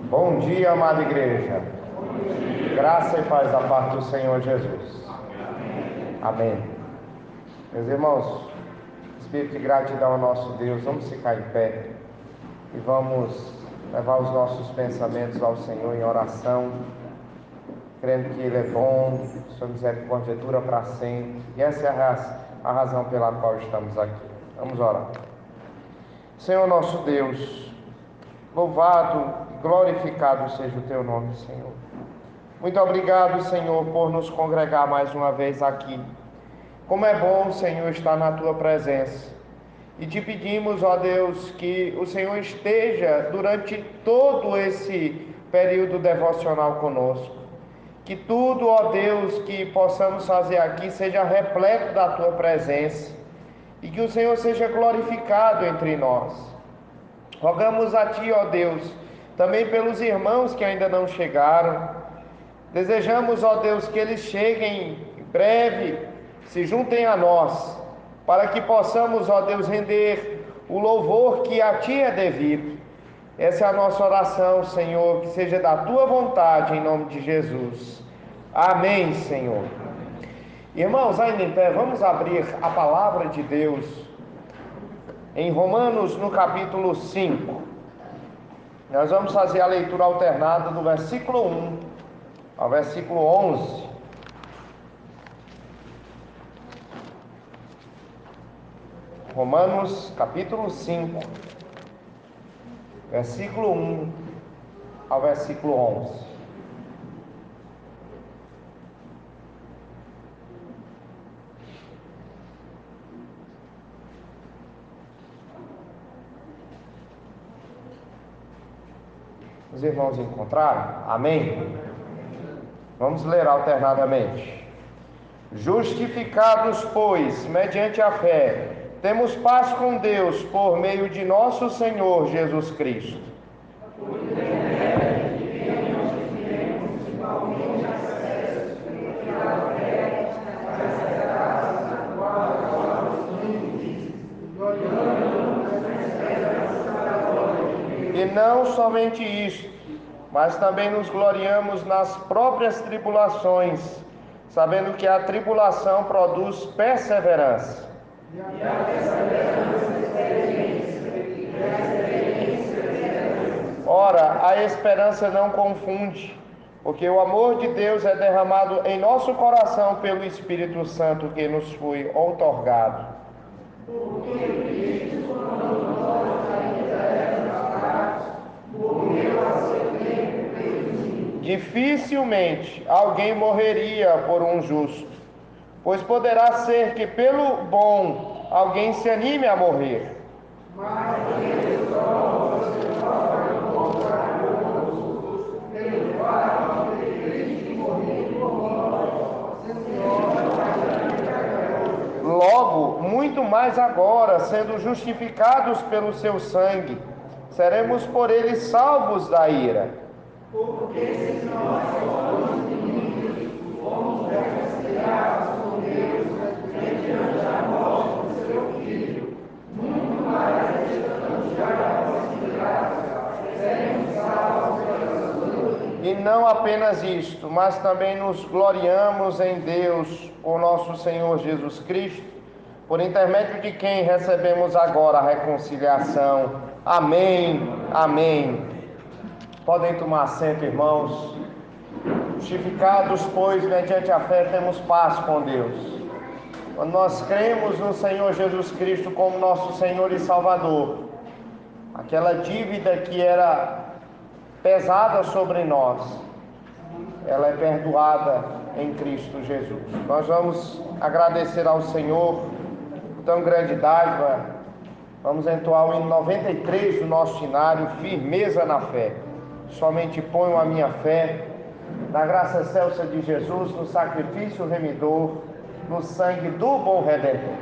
Bom dia, amada igreja. Graça e paz da parte do Senhor Jesus. Amém. Meus irmãos, espírito de gratidão ao nosso Deus, vamos ficar em pé e vamos levar os nossos pensamentos ao Senhor em oração, crendo que Ele é bom, sua misericórdia dura para sempre, e essa é a razão pela qual estamos aqui. Vamos orar. Senhor nosso Deus, louvado e glorificado seja o Teu nome, Senhor. Muito obrigado, Senhor, por nos congregar mais uma vez aqui. Como é bom, Senhor, estar na Tua presença. E te pedimos, ó Deus, que o Senhor esteja durante todo esse período devocional conosco. Que tudo, ó Deus, que possamos fazer aqui seja repleto da Tua presença. E que o Senhor seja glorificado entre nós. Rogamos a Ti, ó Deus, também pelos irmãos que ainda não chegaram. Desejamos, ó Deus, que eles cheguem em breve, se juntem a nós, para que possamos, ó Deus, render o louvor que a Ti é devido. Essa é a nossa oração, Senhor, que seja da Tua vontade, em nome de Jesus. Amém, Senhor. Irmãos, ainda em pé, vamos abrir a palavra de Deus em Romanos, no capítulo 5. Nós vamos fazer a leitura alternada do versículo 1 ao versículo 11. Romanos, capítulo 5, versículo 1 ao versículo 11. Os irmãos encontraram? Amém? Vamos ler alternadamente. Justificados, pois, mediante a fé, temos paz com Deus por meio de nosso Senhor Jesus Cristo. E não somente isto, mas também nos gloriamos nas próprias tribulações, sabendo que a tribulação produz perseverança. E a perseverança, experiência, e a experiência. Ora, a esperança não confunde, porque o amor de Deus é derramado em nosso coração pelo Espírito Santo que nos foi outorgado. Porque Cristo, quando nós ainda éramos fracos, morreu a seu tempo pelos ímpios. Dificilmente alguém morreria por um justo, pois poderá ser que pelo bom alguém se anime a morrer. Mas Deus prova o seu próprio amor para conosco, pelo qual Cristo morreu por nós, logo, muito mais agora, sendo justificados pelo seu sangue, seremos por ele salvos da ira. Porque se nós somos inimigos, fomos reconciliados com Deus mediante a morte do seu Filho, muito mais estando já reconciliados, seremos salvos pela sua vida. E não apenas isto, mas também nos gloriamos em Deus, o nosso Senhor Jesus Cristo, por intermédio de quem recebemos agora a reconciliação. Amém, amém. Podem tomar assento, irmãos. Justificados, pois, mediante a fé, temos paz com Deus. Quando nós cremos no Senhor Jesus Cristo como nosso Senhor e Salvador, aquela dívida que era pesada sobre nós, ela é perdoada em Cristo Jesus. Nós vamos agradecer ao Senhor por tão grande dádiva. Vamos entoar o hino 93 do nosso hinário, Firmeza na Fé. Somente ponho a minha fé na graça excelsa de Jesus, no sacrifício remidor, no sangue do bom Redentor.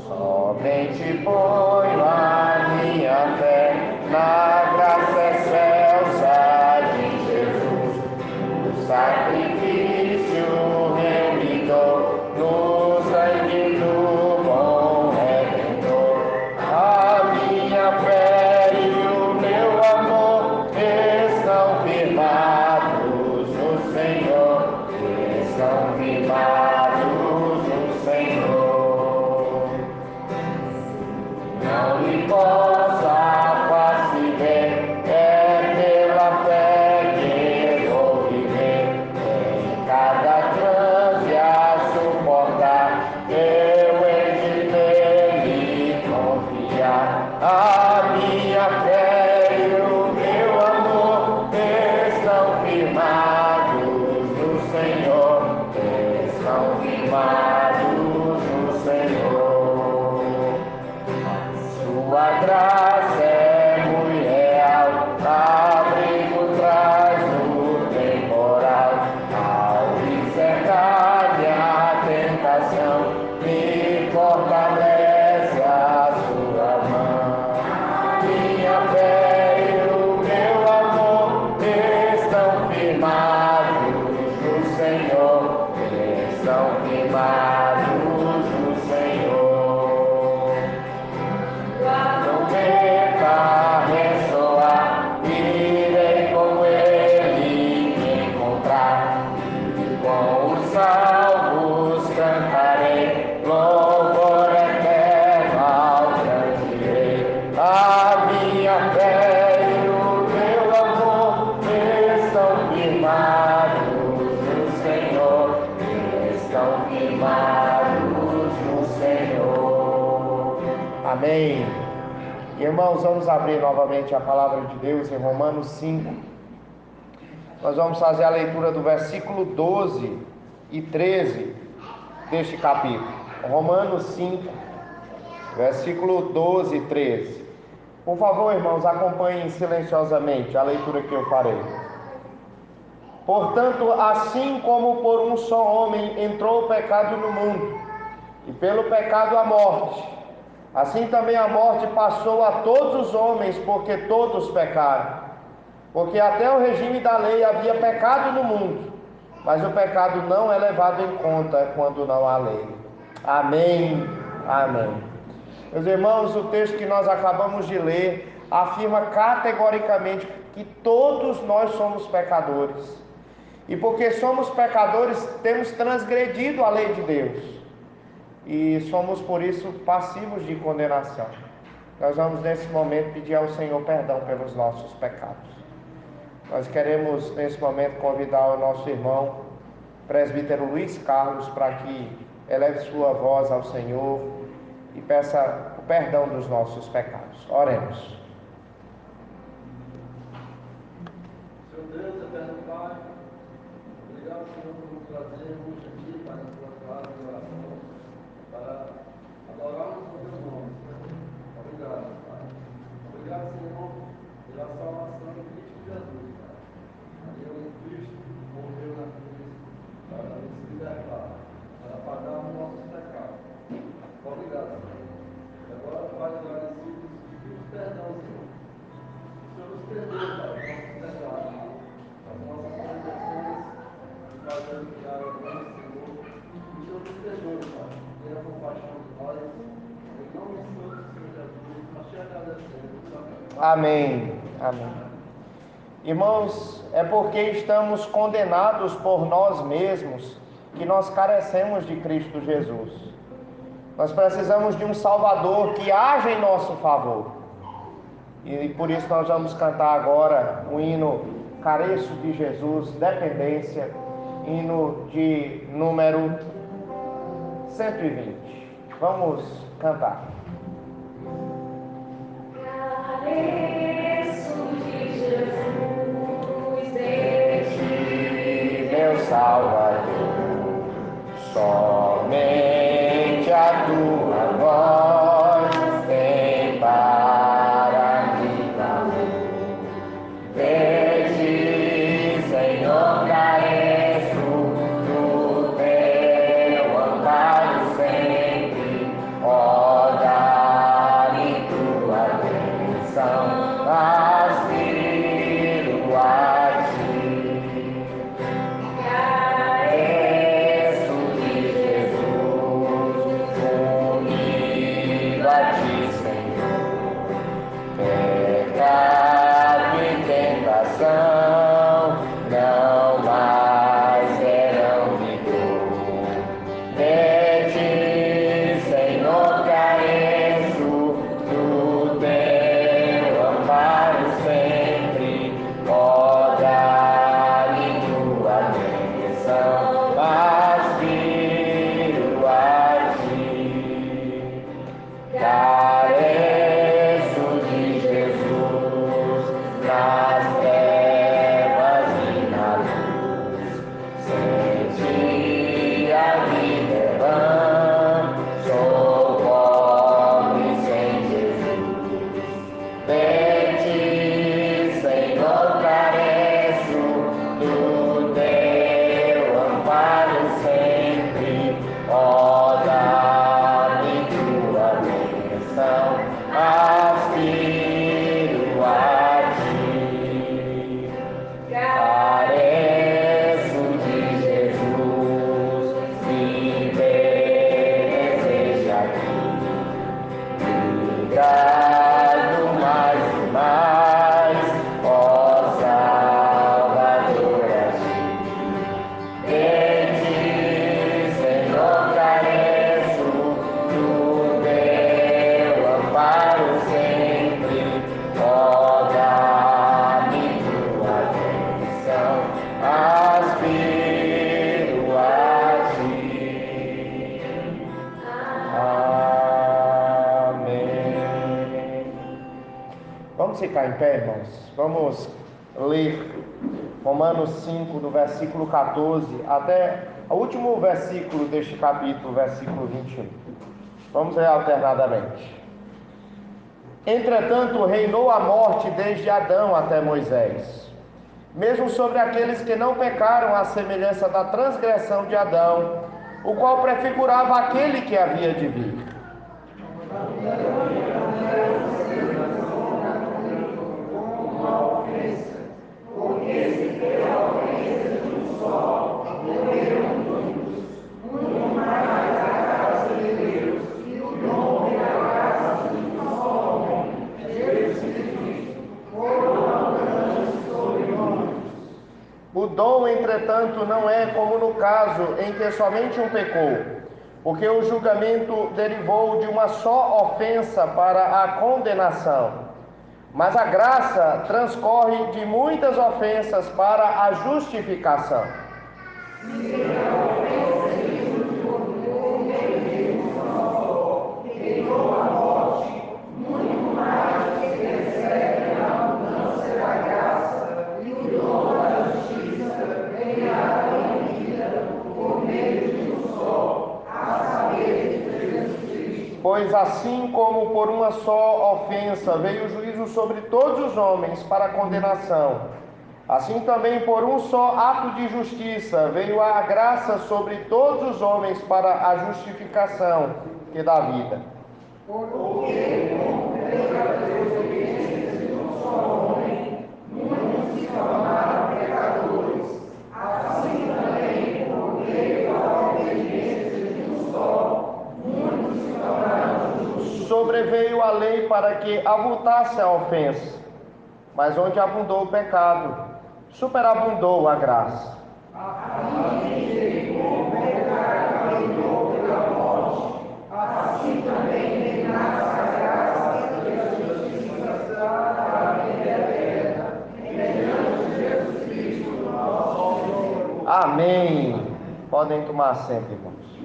Somente ponho a minha fé na graça excelsa de Jesus, no sacrifício remidor, no sangue do bom Redentor. A minha A minha fé e o meu amor estão firmados no Senhor, estão firmados no Senhor. Sua graça é muito real, abrigo traz no temporal, ao cercar minha tentação, me fortalece a sua mão. Minha fé e o meu amor estão firmados no Senhor, estão firmados no Senhor. Trombeta ressoar, irei com ele me encontrar, e com os salvos cantarei, louvor eterno ao grande Rei. A minha fé e o meu amor estão firmados no Senhor, estão firmados no Senhor. Amém. Irmãos, vamos abrir novamente a palavra de Deus em Romanos 5. Nós vamos fazer a leitura do versículo 12 e 13 deste capítulo. Romanos 5, versículo 12 e 13. Por favor, irmãos, acompanhem silenciosamente a leitura que eu farei. Portanto, assim como por um só homem entrou o pecado no mundo, e pelo pecado a morte, assim também a morte passou a todos os homens, porque todos pecaram. Porque até o regime da lei havia pecado no mundo, mas o pecado não é levado em conta quando não há lei. Amém, amém. Meus irmãos, o texto que nós acabamos de ler afirma categoricamente que todos nós somos pecadores. E porque somos pecadores, temos transgredido a lei de Deus. E somos por isso passivos de condenação. Nós vamos nesse momento pedir ao Senhor perdão pelos nossos pecados. Nós queremos nesse momento convidar o nosso irmão presbítero Luiz Carlos para que eleve sua voz ao Senhor e peça o perdão dos nossos pecados. Oremos. Senhor Deus, eterno Pai, obrigado, Senhor, por nos trazermos aqui para a tua casa de oração, para adorarmos o teu nome. Obrigado, Pai. Obrigado, Senhor, pela salvação em Cristo Jesus, Pai. Eu em Cristo morreu na cruz para nos libertar, para pagar os nossos pecados. Obrigado, Senhor. E agora, Pai, agradecidos, pedimos perdão, Senhor. O Senhor nos perdoe, Pai, os nossos pecados, as nossas transgressões, e fazendo que a oração, Senhor. O Senhor nos perdoe, Pai. Tenha compaixão de nós. Em nome do Senhor Jesus, nós te agradecemos. Amém, amém. Irmãos, é porque estamos condenados por nós mesmos que nós carecemos de Cristo Jesus. Nós precisamos de um Salvador que haja em nosso favor. E por isso nós vamos cantar agora o hino Careço de Jesus, Dependência, hino de número 120. Vamos cantar. Careço de Jesus, Meu Salvador, somente a tua voz tem para me dar. Desde, Senhor, careço do teu amparo sempre, ó, dá-me tua bênção. Aspiro a ti, careço de Jesus, unido a ti, Senhor. Pecado e tentação não mais serão de dor. De ti, Senhor, careço do teu amparo sempre, ó, dá-me tua bênção, aspiro a ti. Careço obrigado mais e mais, ó Salvador, a ti. De ti, Senhor, careço, do teu amparo sempre, ó, dá-me tua atenção, aspiro a ti. Amém. Vamos ficar em pé, irmãos? Vamos ler Romanos 5, do versículo 14 até o último versículo deste capítulo, versículo 21. Vamos ler alternadamente. Entretanto, reinou a morte desde Adão até Moisés, mesmo sobre aqueles que não pecaram à semelhança da transgressão de Adão, o qual prefigurava aquele que havia de vir. O dom, entretanto, não é como no caso em que somente um pecou, porque o julgamento derivou de uma só ofensa para a condenação. Mas a graça transcorre de muitas ofensas para a justificação. Pois assim como por uma só ofensa veio o juízo sobre todos os homens para a condenação, assim também por um só ato de justiça veio a graça sobre todos os homens para a justificação que dá vida. Sobreveio a lei para que avultasse a ofensa, mas onde abundou o pecado, superabundou a graça. Amém. Podem tomar assento, irmãos.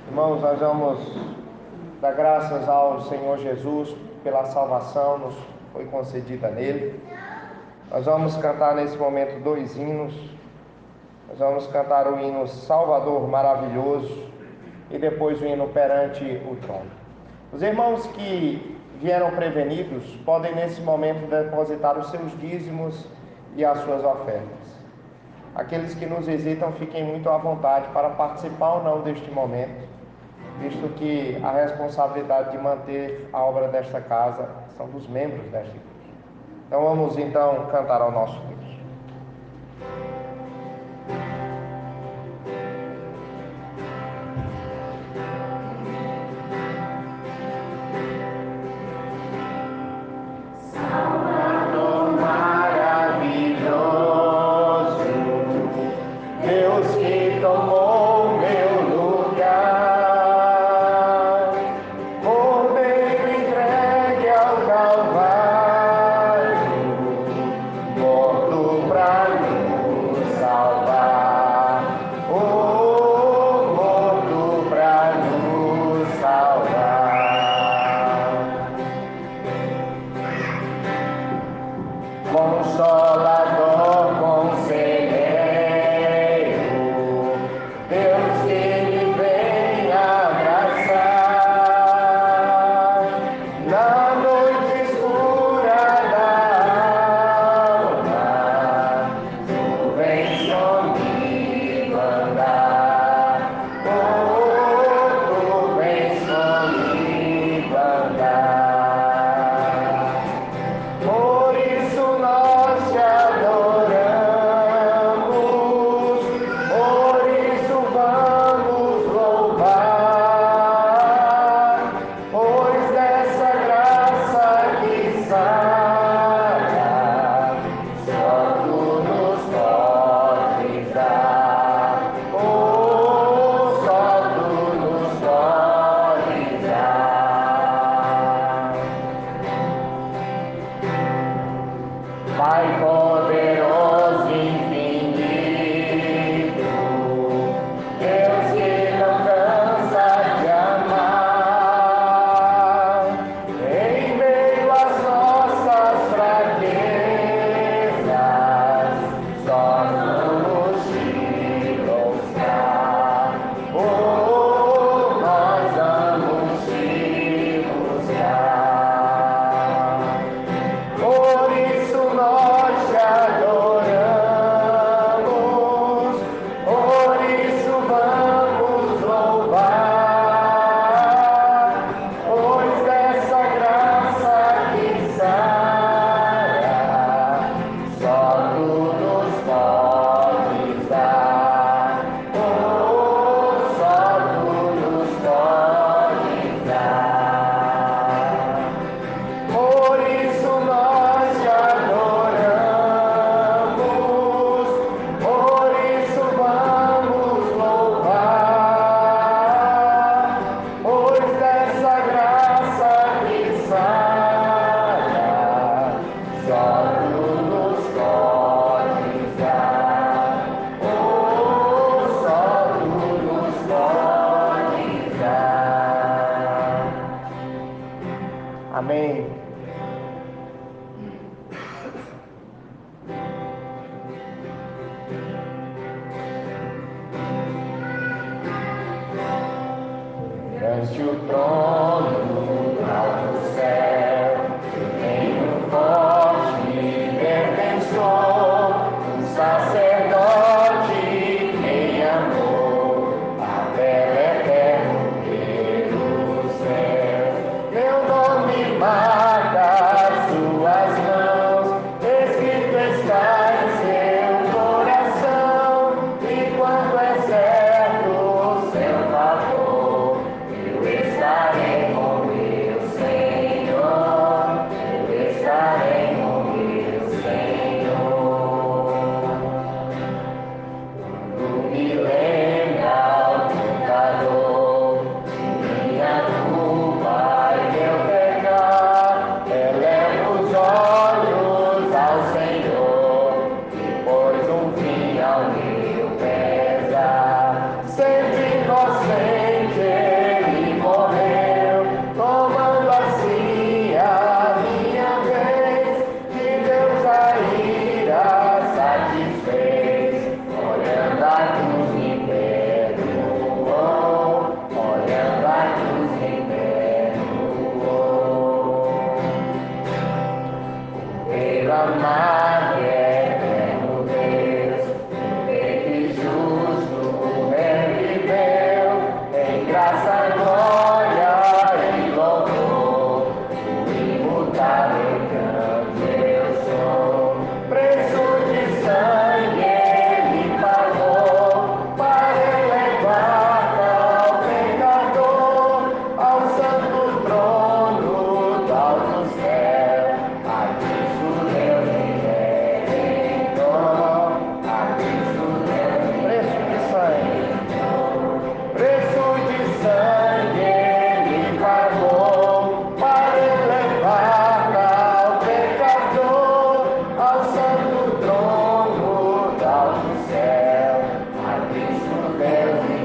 Irmãos, nós vamos dar graças ao Senhor Jesus pela salvação nos foi concedida nele. Nós vamos cantar nesse momento 2 hinos. Nós vamos cantar o hino Salvador Maravilhoso e depois o hino Perante o Trono. Os irmãos que vieram prevenidos podem nesse momento depositar os seus dízimos e as suas ofertas. Aqueles que nos visitam fiquem muito à vontade para participar ou não deste momento, visto que a responsabilidade de manter a obra desta casa são dos membros desta igreja. Então vamos então cantar ao nosso Deus. Morto Amém. Perante o trono do alto céu, vem um forte defensor, um sacerdote em amor, a bela eterno pelo céu. Meu nome marca as suas mãos, escrito está em seu coração, e quando é certo o seu favor, eu estarei com meu Senhor, eu estarei com meu Senhor. Quando me lembra o pecador, minha culpa e meu pecar, elevo os olhos ao Senhor, e pôs um fim ao meu pesar. Sempre inocente ele morreu, tomando assim a minha vez, de Deus a ira satisfez. Olhando a cruz me perdoou, olhando a cruz me perdoou. Pelo amado e eterno Deus, perfeito e justo reviveu, em graça, glória e louvor, o imutável canto eu sou. Preço de sangue ele pagou, para elevar ao pecador, ao santo trono do alto céu. A Cristo Deus me redentor, a Cristo Deus me preço de sangue ele pagou, para elevar ao pecador, ao santo trono do alto céu. A Cristo Deus me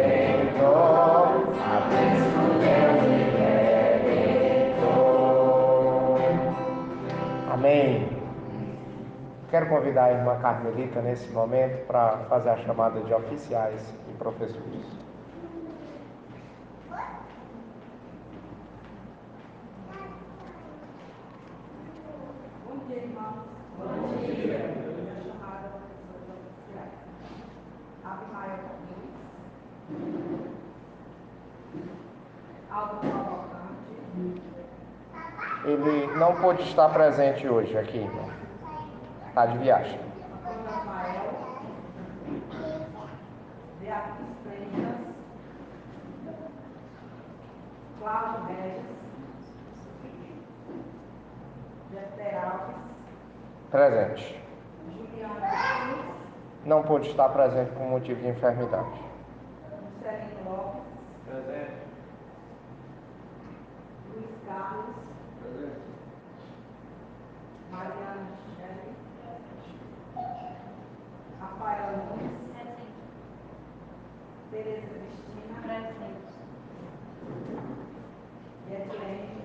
redentor, a Cristo Deus me redentor. Amém. Quero convidar a irmã Carmelita nesse momento para fazer a chamada de oficiais e professores. Bom dia, irmãos. Bom dia. Minha chamada professora oficiais. Abimael Nunes. Aldo Cavalcante. Ele não pôde estar presente hoje aqui, irmão. Está de viagem. Antônio Rafael. Beatriz Freitas. Cláudio Regis. Jefter Alves. Presente. Juliana Cruz. Não pôde estar presente por motivo de enfermidade. Juscelino Lopes. Presente. Luiz Carlos. Presente. Mariana Michele. Rafael Nunes. Tereza Cristina. Presente. Edilene.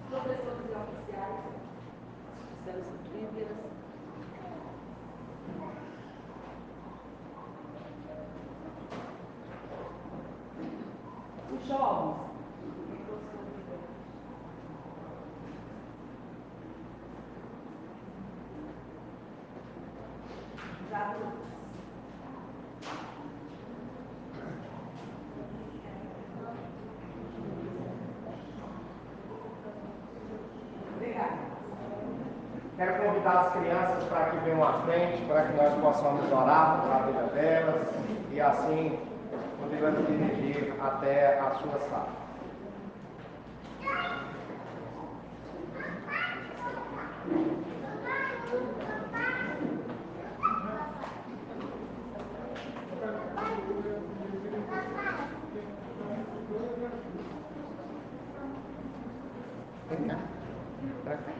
Professores e oficiais. Celso Trivias. Os jovens. E professor Trivias. Os adultos. Obrigada. Quero convidar as crianças para que venham à frente, para que nós possamos orar pela vida delas e assim podemos dirigir até a sua sala. Vem cá. Pra cá.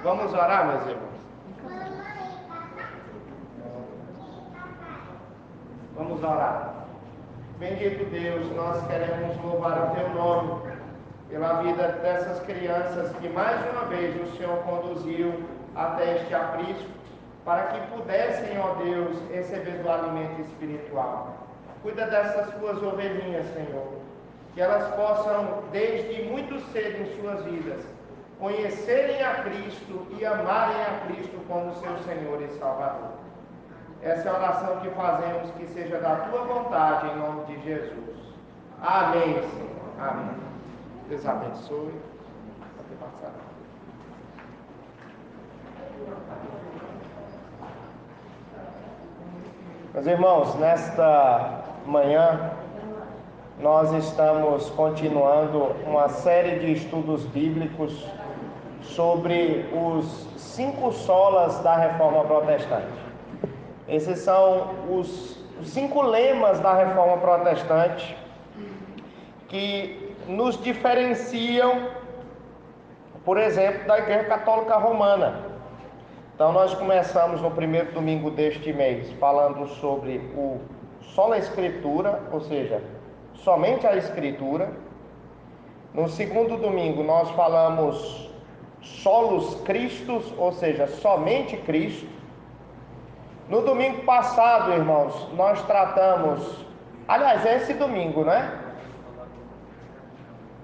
Vamos orar, meus irmãos? Vamos orar. Bendito Deus, nós queremos louvar o Teu nome pela vida dessas crianças que mais uma vez o Senhor conduziu até este aprisco, para que pudessem, ó Deus, receber do alimento espiritual. Cuida dessas Tuas ovelhinhas, Senhor, que elas possam, desde muito cedo em suas vidas, conhecerem a Cristo e amarem a Cristo como seu Senhor e Salvador. Essa é a oração que fazemos, que seja da Tua vontade, em nome de Jesus. Amém, Senhor. Amém. Deus abençoe. Pode passar. Meus irmãos, nesta manhã, nós estamos continuando uma série de estudos bíblicos sobre os 5 solas da Reforma Protestante. Esses são os 5 lemas da Reforma Protestante que nos diferenciam, por exemplo, da Igreja Católica Romana. Então nós começamos no primeiro domingo deste mês falando sobre o sola Escritura, ou seja, somente a Escritura. No segundo domingo nós falamos solus Christus, ou seja, somente Cristo. No domingo passado, irmãos, nós tratamos, aliás, é esse domingo, né?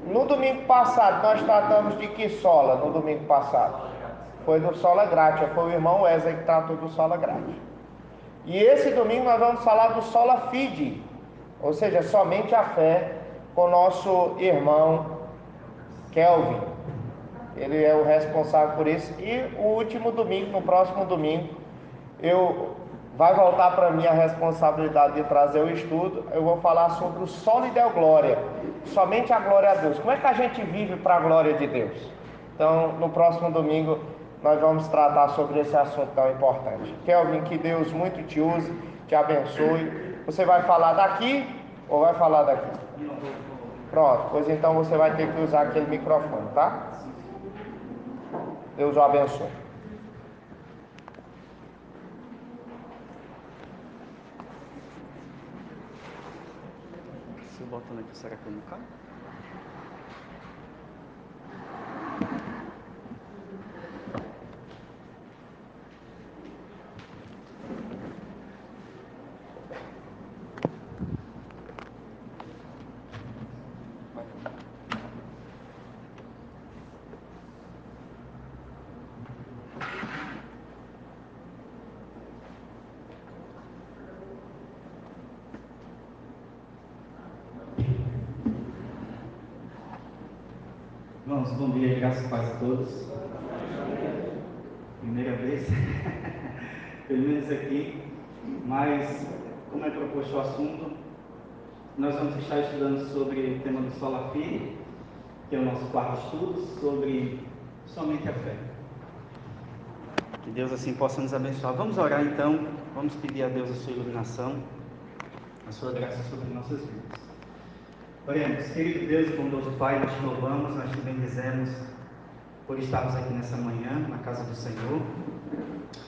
No domingo passado nós tratamos de que sola? No domingo passado foi do sola gratia, foi o irmão Wesley que tratou do sola gratia. E esse domingo nós vamos falar do sola fide, ou seja, somente a fé, com o nosso irmão Kelvin. Ele é o responsável por isso. E o último domingo, no próximo domingo, vai voltar para mim a responsabilidade de trazer o estudo. Eu vou falar sobre o soli deo gloria, somente a glória a Deus. Como é que a gente vive para a glória de Deus? Então, no próximo domingo, nós vamos tratar sobre esse assunto tão importante. Kelvin, que Deus muito te use, te abençoe. Você vai falar daqui ou vai falar daqui? Pronto, pois então você vai ter que usar aquele microfone, tá? Deus o abençoe. Se eu botando aqui, será que eu não caio? Irmãos, bom dia, graças e paz a todos. Primeira vez, pelo menos aqui, mas como é proposto o assunto, nós vamos estar estudando sobre o tema do sola fide, que é o nosso quarto estudo, sobre somente a fé. Que Deus assim possa nos abençoar. Vamos orar então, vamos pedir a Deus a sua iluminação, a sua graça sobre nossas vidas. Oremos. Querido Deus e bondoso Pai, nós te louvamos, nós te bendizemos por estarmos aqui nessa manhã, na casa do Senhor.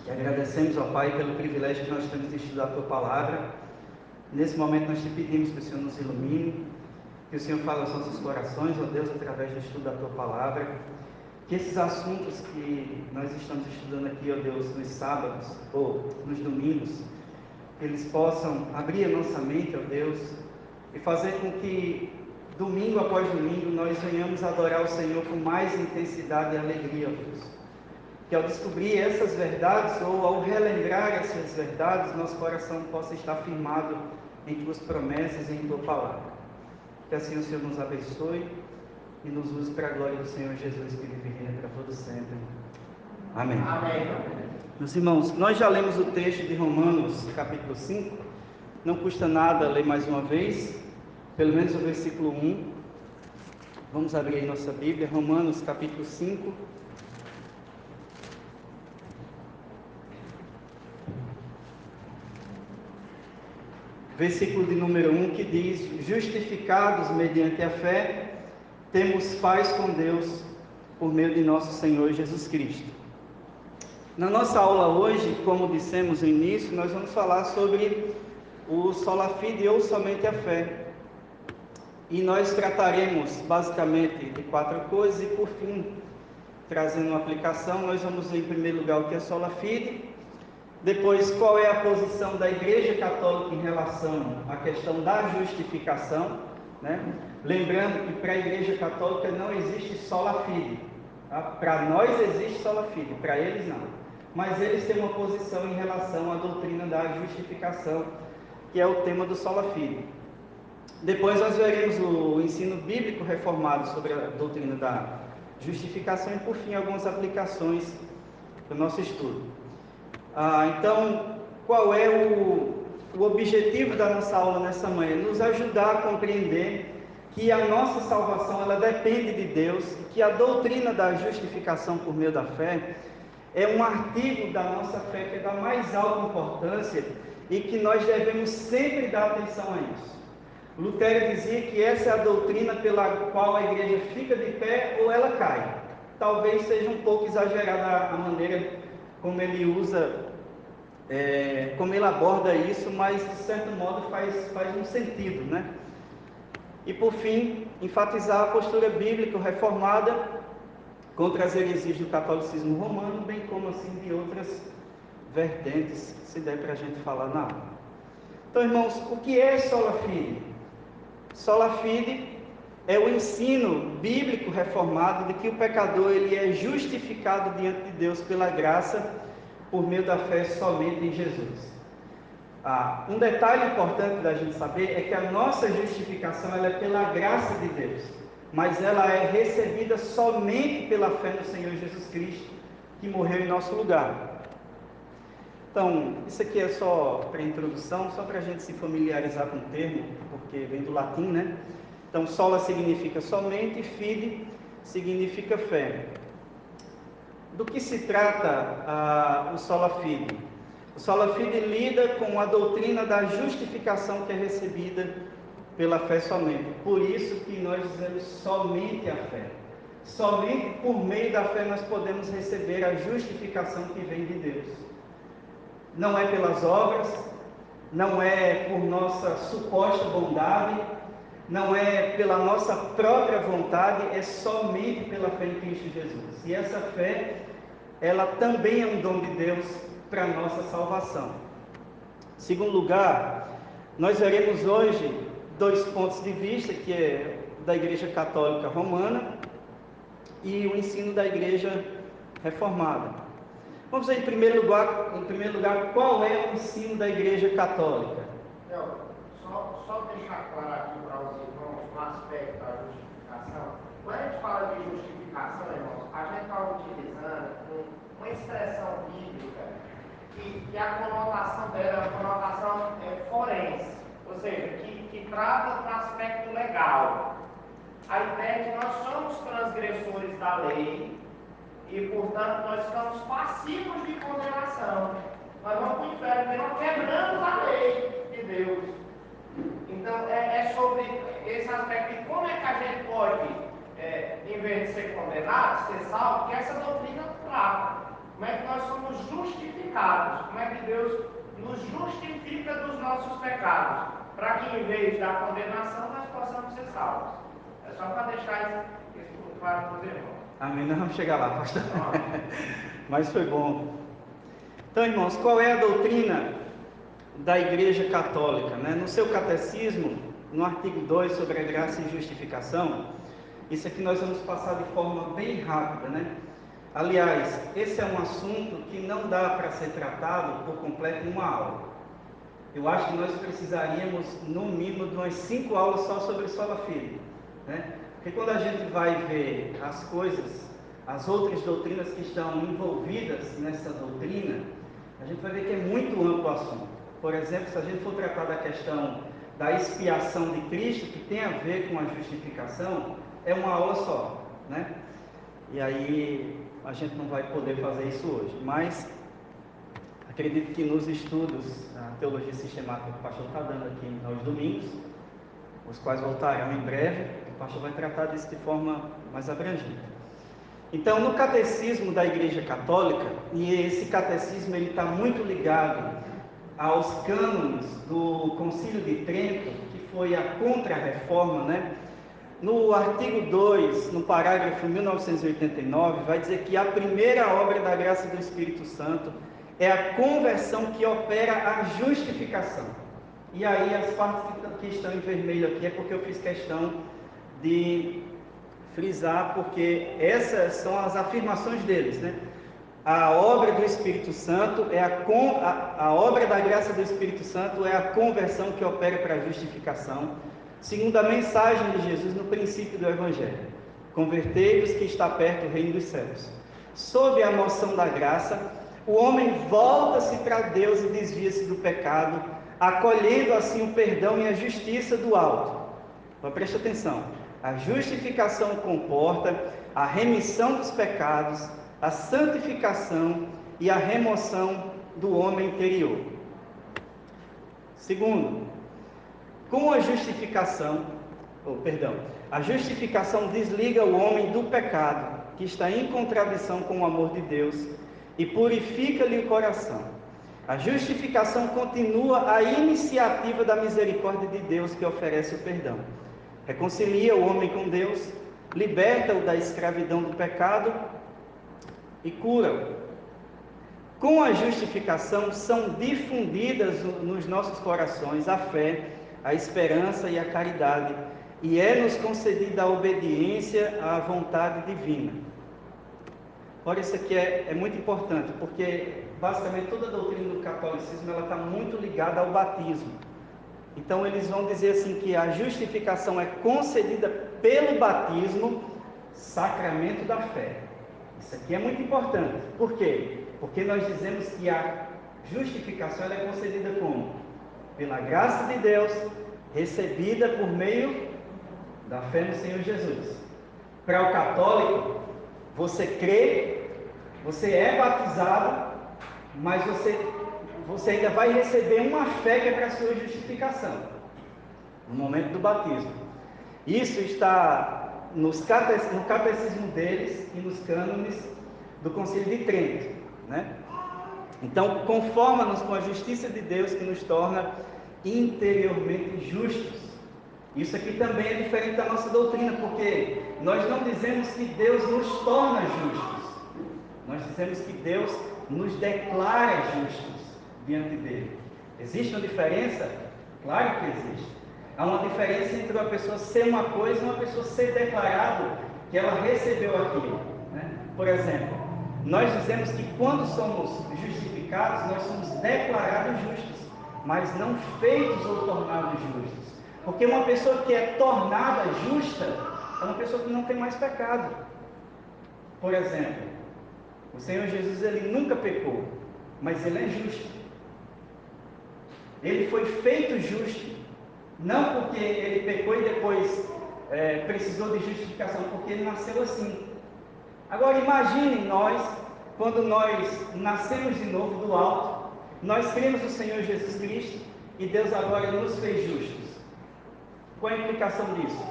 E agradecemos ao Pai pelo privilégio que nós temos de estudar a Tua Palavra. Nesse momento nós te pedimos que o Senhor nos ilumine, que o Senhor fale aos nossos corações, ó Deus, através do estudo da Tua Palavra. Que esses assuntos que nós estamos estudando aqui, ó Deus, nos sábados ou nos domingos, que eles possam abrir a nossa mente, ó Deus, e fazer com que domingo após domingo nós venhamos adorar o Senhor com mais intensidade e alegria, ó Deus. Que ao descobrir essas verdades ou ao relembrar essas verdades, nosso coração possa estar firmado em Tuas promessas e em Tua Palavra. Que assim o Senhor nos abençoe e nos use para a glória do Senhor Jesus, que vive e reina para todo sempre. Amém. Amém. Meus irmãos, nós já lemos o texto de Romanos, capítulo 5. Não custa nada ler mais uma vez, pelo menos o versículo 1. Vamos abrir aí nossa Bíblia, Romanos, capítulo 5. Versículo de número 1, que diz: justificados mediante a fé, temos paz com Deus por meio de nosso Senhor Jesus Cristo. Na nossa aula hoje, como dissemos no início, nós vamos falar sobre o sola fide ou somente a fé. E nós trataremos basicamente de 4 coisas e por fim, trazendo uma aplicação, nós vamos ver em primeiro lugar o que é sola fide, depois qual é a posição da Igreja Católica em relação à questão da justificação, né? Lembrando que para a Igreja Católica não existe sola fide, tá? Para nós existe sola fide, para eles não, mas eles têm uma posição em relação à doutrina da justificação, que é o tema do sola fide. Depois nós veremos o ensino bíblico reformado sobre a doutrina da justificação e por fim algumas aplicações do nosso estudo. Então, qual é o objetivo da nossa aula nessa manhã? Nos ajudar a compreender que a nossa salvação ela depende de Deus e que a doutrina da justificação por meio da fé é um artigo da nossa fé que é da mais alta importância e que nós devemos sempre dar atenção a isso. Lutero dizia que essa é a doutrina pela qual a igreja fica de pé ou ela cai. Talvez seja um pouco exagerada a maneira como ele usa, como ele aborda isso, mas de certo modo faz um sentido, né? E por fim, enfatizar a postura bíblica reformada contra as heresias do catolicismo romano, bem como assim de outras vertentes, se der para a gente falar na aula. Então, irmãos, o que é sola fide? Sola fide é o ensino bíblico reformado de que o pecador ele é justificado diante de Deus pela graça por meio da fé somente em Jesus. Um detalhe importante da gente saber é que a nossa justificação ela é pela graça de Deus, mas ela é recebida somente pela fé no Senhor Jesus Cristo, que morreu em nosso lugar. Então, isso aqui é só para introdução, só para a gente se familiarizar com o termo, porque vem do latim, né? Então, sola significa somente, fide significa fé. Do que se trata o sola fide? O sola fide lida com a doutrina da justificação que é recebida pela fé somente. Por isso que nós dizemos somente a fé. Somente por meio da fé nós podemos receber a justificação que vem de Deus. Não é pelas obras, não é por nossa suposta bondade, não é pela nossa própria vontade, é somente pela fé em Cristo Jesus. E essa fé, ela também é um dom de Deus para a nossa salvação. Em segundo lugar, nós veremos hoje 2 pontos de vista, que é da Igreja Católica Romana e o ensino da Igreja Reformada. Vamos ver em primeiro lugar, qual é o ensino da Igreja Católica? Só deixar claro aqui para os irmãos no aspecto da justificação. Quando a gente fala de justificação, irmãos, a gente está utilizando uma expressão bíblica que a conotação dela é uma conotação forense, ou seja, que trata do aspecto legal. A ideia é que nós somos transgressores da lei e, portanto, nós estamos passivos de condenação. Nós vamos para o inferno porque nós quebramos a lei de Deus. Então, é sobre esse aspecto de como é que a gente pode, em vez de ser condenado, ser salvo, que essa doutrina trata. Como é que nós somos justificados? Como é que Deus nos justifica dos nossos pecados? Para que, em vez da condenação, nós possamos ser salvos. É só para deixar isso claro para os irmãos. Amém, nós vamos chegar lá, pastor. Mas foi bom. Então, irmãos, qual é a doutrina da Igreja Católica? No seu catecismo, no artigo 2 sobre a graça e justificação, isso aqui nós vamos passar de forma bem rápida, né? Aliás, esse é um assunto que não dá para ser tratado por completo em uma aula. Eu acho que nós precisaríamos, no mínimo, de umas 5 aulas só sobre sola fide, né? Porque quando a gente vai ver as coisas, as outras doutrinas que estão envolvidas nessa doutrina, a gente vai ver que é muito amplo o assunto. Por exemplo, se a gente for tratar da questão da expiação de Cristo, que tem a ver com a justificação, é uma aula só, né? E aí a gente não vai poder fazer isso hoje, mas acredito que nos estudos, a teologia sistemática que o pastor está dando aqui aos domingos, os quais voltarão em breve, o pastor vai tratar disso de forma mais abrangente. Então, no catecismo da Igreja Católica, e esse catecismo ele está muito ligado aos cânones do Concílio de Trento, que foi a Contra-Reforma, né? No artigo 2, no parágrafo 1989, vai dizer que a primeira obra da graça do Espírito Santo é a conversão que opera a justificação. E aí as partes que estão em vermelho aqui é porque eu fiz questão de frisar, porque essas são as afirmações deles, né? A obra do Espírito Santo é a obra da graça do Espírito Santo é a conversão que opera para a justificação, segundo a mensagem de Jesus no princípio do Evangelho: convertei-vos que está perto o reino dos céus. Sob a noção da graça, o homem volta-se para Deus e desvia-se do pecado, acolhendo assim o perdão e a justiça do alto. Então preste atenção: a justificação comporta a remissão dos pecados, a santificação e a remoção do homem interior. Segundo, com a justificação, a justificação desliga o homem do pecado, que está em contradição com o amor de Deus, e purifica-lhe o coração. A justificação continua a iniciativa da misericórdia de Deus, que oferece o perdão. Reconcilia o homem com Deus, liberta-o da escravidão do pecado e cura-o. Com a justificação são difundidas nos nossos corações a fé, a esperança e a caridade, e é-nos concedida a obediência à vontade divina. Ora, isso aqui é muito importante, porque basicamente toda a doutrina do catolicismo ela está muito ligada ao batismo. Então eles vão dizer assim que a justificação é concedida pelo batismo, sacramento da fé. Isso aqui é muito importante. Por quê? Porque nós dizemos que a justificação ela é concedida como? Pela graça de Deus, recebida por meio da fé no Senhor Jesus. Para o católico, você crê, você é batizado, mas você ainda vai receber uma fé que é para a sua justificação, no momento do batismo. Isso está no catecismo deles e nos cânones do Concílio de Trento, né? Então, conforma-nos com a justiça de Deus que nos torna interiormente justos. Isso aqui também é diferente da nossa doutrina, porque nós não dizemos que Deus nos torna justos, nós dizemos que Deus nos declara justos diante dele. Existe uma diferença? Claro que existe. Há uma diferença entre uma pessoa ser uma coisa e uma pessoa ser declarado que ela recebeu aquilo, né? Por exemplo, nós dizemos que quando somos justificados, nós somos declarados justos, mas não feitos ou tornados justos. Porque uma pessoa que é tornada justa é uma pessoa que não tem mais pecado. Por exemplo, o Senhor Jesus ele nunca pecou, mas ele é justo. Ele foi feito justo, não porque ele pecou e depois precisou de justificação, porque ele nasceu assim. Agora imagine nós, quando nós nascemos de novo do alto, nós cremos no Senhor Jesus Cristo e Deus agora nos fez justos. Qual é a implicação disso?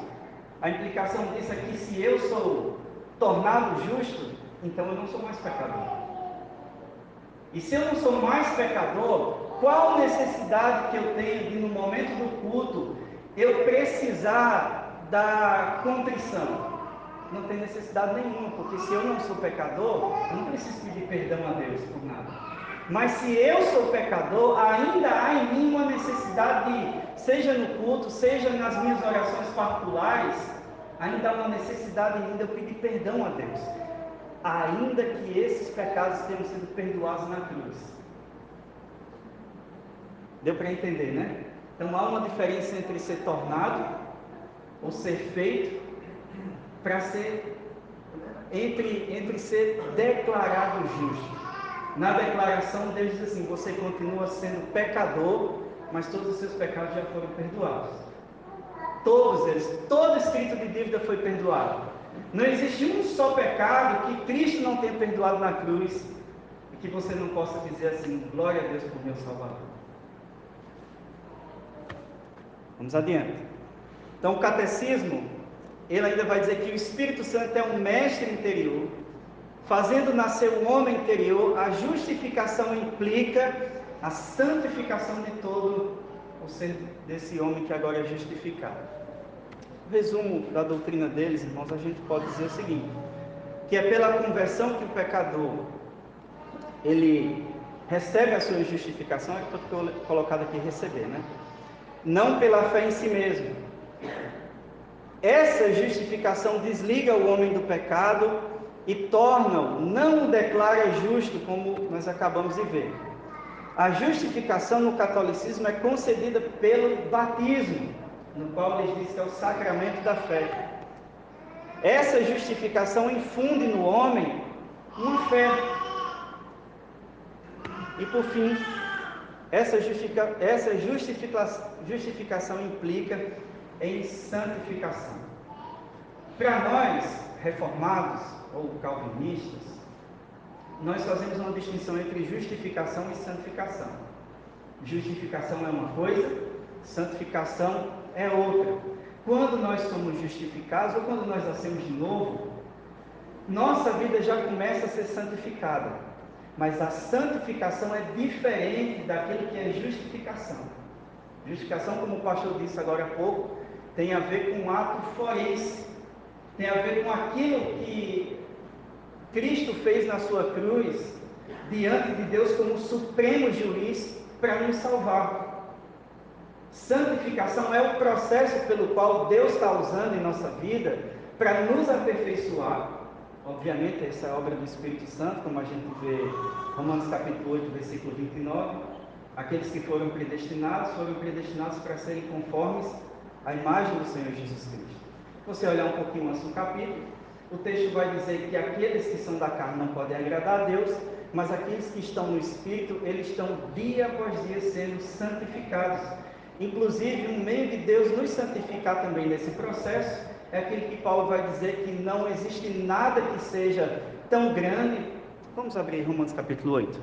A implicação disso é que se eu sou tornado justo, então eu não sou mais pecador. E se eu não sou mais pecador, qual necessidade que eu tenho de no momento do culto eu precisar da contrição? Não tem necessidade nenhuma, porque se eu não sou pecador, eu não preciso pedir perdão a Deus por nada. Mas se eu sou pecador, ainda há em mim uma necessidade de, seja no culto, seja nas minhas orações particulares, ainda há uma necessidade em mim de eu pedir perdão a Deus, ainda que esses pecados tenham sido perdoados na cruz. Deu para entender, né? Então há uma diferença entre ser tornado ou ser feito para ser entre ser declarado justo. Na declaração Deus diz assim: você continua sendo pecador, mas todos os seus pecados já foram perdoados. Todos eles, todo escrito de dívida foi perdoado. Não existe um só pecado que Cristo não tenha perdoado na cruz e que você não possa dizer assim: glória a Deus por meu Salvador. Vamos adiante. Então o catecismo, ele ainda vai dizer que o Espírito Santo é um mestre interior, fazendo nascer o homem interior. A justificação implica a santificação de todo o ser desse homem que agora é justificado. O resumo da doutrina deles, irmãos, a gente pode dizer o seguinte, que é pela conversão que o pecador, ele recebe a sua justificação, é que estou colocado aqui receber, né? Não pela fé em si mesmo. Essa justificação desliga o homem do pecado e torna-o, não o declara justo, como nós acabamos de ver. A justificação no catolicismo é concedida pelo batismo, no qual eles dizem que é o sacramento da fé. Essa justificação infunde no homem uma fé. E por fim, essa justificação implica em santificação. Para nós, reformados ou calvinistas, nós fazemos uma distinção entre justificação e santificação. Justificação é uma coisa, santificação é outra. Quando nós somos justificados ou quando nós nascemos de novo, nossa vida já começa a ser santificada. Mas a santificação é diferente daquilo que é justificação. Justificação, como o pastor disse agora há pouco, tem a ver com um ato forense. Tem a ver com aquilo que Cristo fez na sua cruz, diante de Deus como supremo juiz, para nos salvar. Santificação é o processo pelo qual Deus está usando em nossa vida para nos aperfeiçoar. Obviamente, essa é a obra do Espírito Santo, como a gente vê Romanos capítulo 8, versículo 29. Aqueles que foram predestinados para serem conformes à imagem do Senhor Jesus Cristo. Se você olhar um pouquinho antes do capítulo, o texto vai dizer que aqueles que são da carne não podem agradar a Deus, mas aqueles que estão no Espírito, eles estão dia após dia sendo santificados. Inclusive, um meio de Deus nos santificar também nesse processo é aquele que Paulo vai dizer que não existe nada que seja tão grande. Vamos abrir Romanos capítulo 8,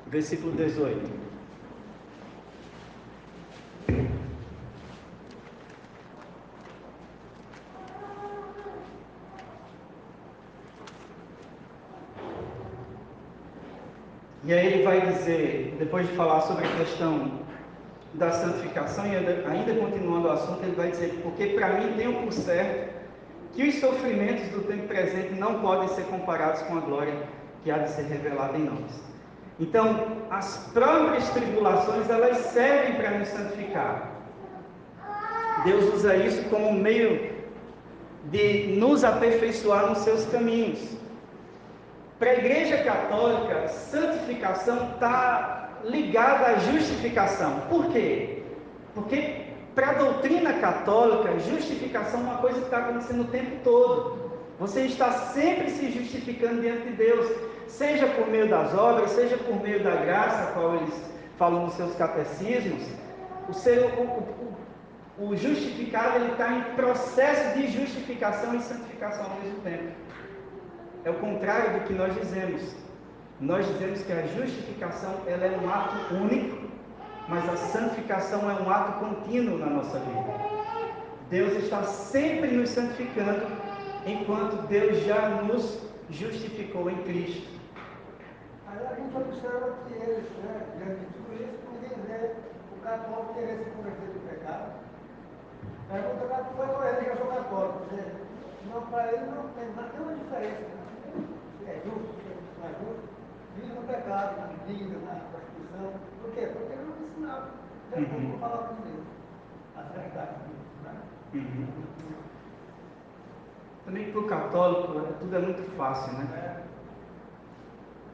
versículo 18. E aí ele vai dizer, depois de falar sobre a questão da santificação, e ainda continuando o assunto, ele vai dizer, porque para mim tenho por certo que os sofrimentos do tempo presente não podem ser comparados com a glória que há de ser revelada em nós. Então, as próprias tribulações, elas servem para nos santificar. Deus usa isso como meio de nos aperfeiçoar nos seus caminhos. Para a Igreja Católica, santificação está ligada à justificação. Por quê? Porque para a doutrina católica, justificação é uma coisa que está acontecendo o tempo todo. Você está sempre se justificando diante de Deus, seja por meio das obras, seja por meio da graça, qual eles falam nos seus catecismos. O justificado está em processo de justificação e santificação ao mesmo tempo. É o contrário do que nós dizemos. Nós dizemos que a justificação ela é um ato único, mas a santificação é um ato contínuo na nossa vida. Deus está sempre nos santificando, enquanto Deus já nos justificou em Cristo. Aí a gente observa que eles, diante de tudo isso, ninguém vê o católico querer se converter do pecado. Pergunta católico, ele já sou católico. Não, para ele não tem uma diferença. Se é justo, se não é justo, vive no pecado, na dívida, na prostituição. Por quê? Porque ele não ensinava. Ele não falava com Deus. As verdades. Também para o católico, tudo é muito fácil, né?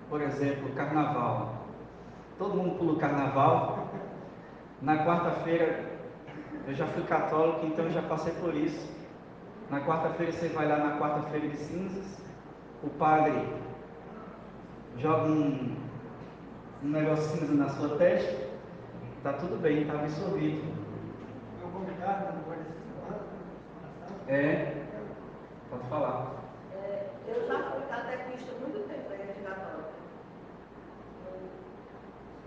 Por exemplo, carnaval. Todo mundo pula o carnaval. Na quarta-feira, eu já fui católico, então eu já passei por isso. Na quarta-feira você vai lá na quarta-feira de cinzas, o padre joga um negocinho na sua testa, está tudo bem, está absolvido. Pode falar. Eu já fui catequista há muito tempo da Igreja Católica.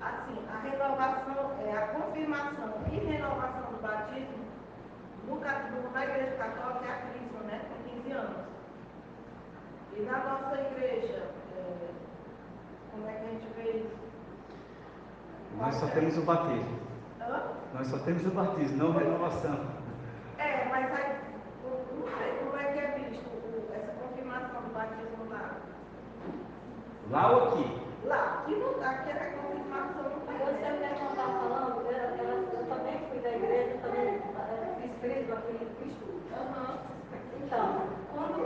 Assim, a renovação, a confirmação e renovação do batismo na Igreja Católica é a crisma, né? Tem 15 anos. E na nossa igreja, como é que a gente vê isso? Nós só temos o batismo. Hã? Nós só temos o batismo, não renovação. Mas aí, não sei como é que é visto essa confirmação do batismo lá. Lá ou aqui? Lá, aqui não dá, aqui é a confirmação não tem. Eu sei o que ela está falando, eu também fui da igreja, também fiz crisma aqui no estudo. Então, quando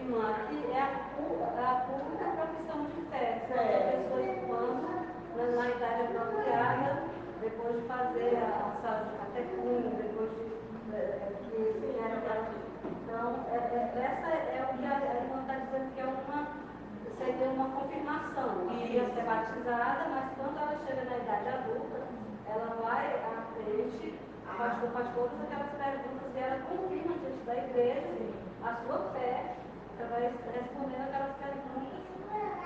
irmã, aqui é a pública profissão de fé, quando a pessoa, quando na idade apropriada, depois de fazer a sala de catecúmeno, depois de então, essa é o que a irmã está dizendo que seria uma confirmação. Ela ia ser batizada, mas quando ela chega na idade adulta, ela vai à frente, o pastor faz todas aquelas perguntas e ela confirma diante da igreja a sua fé, através respondendo aquelas perguntas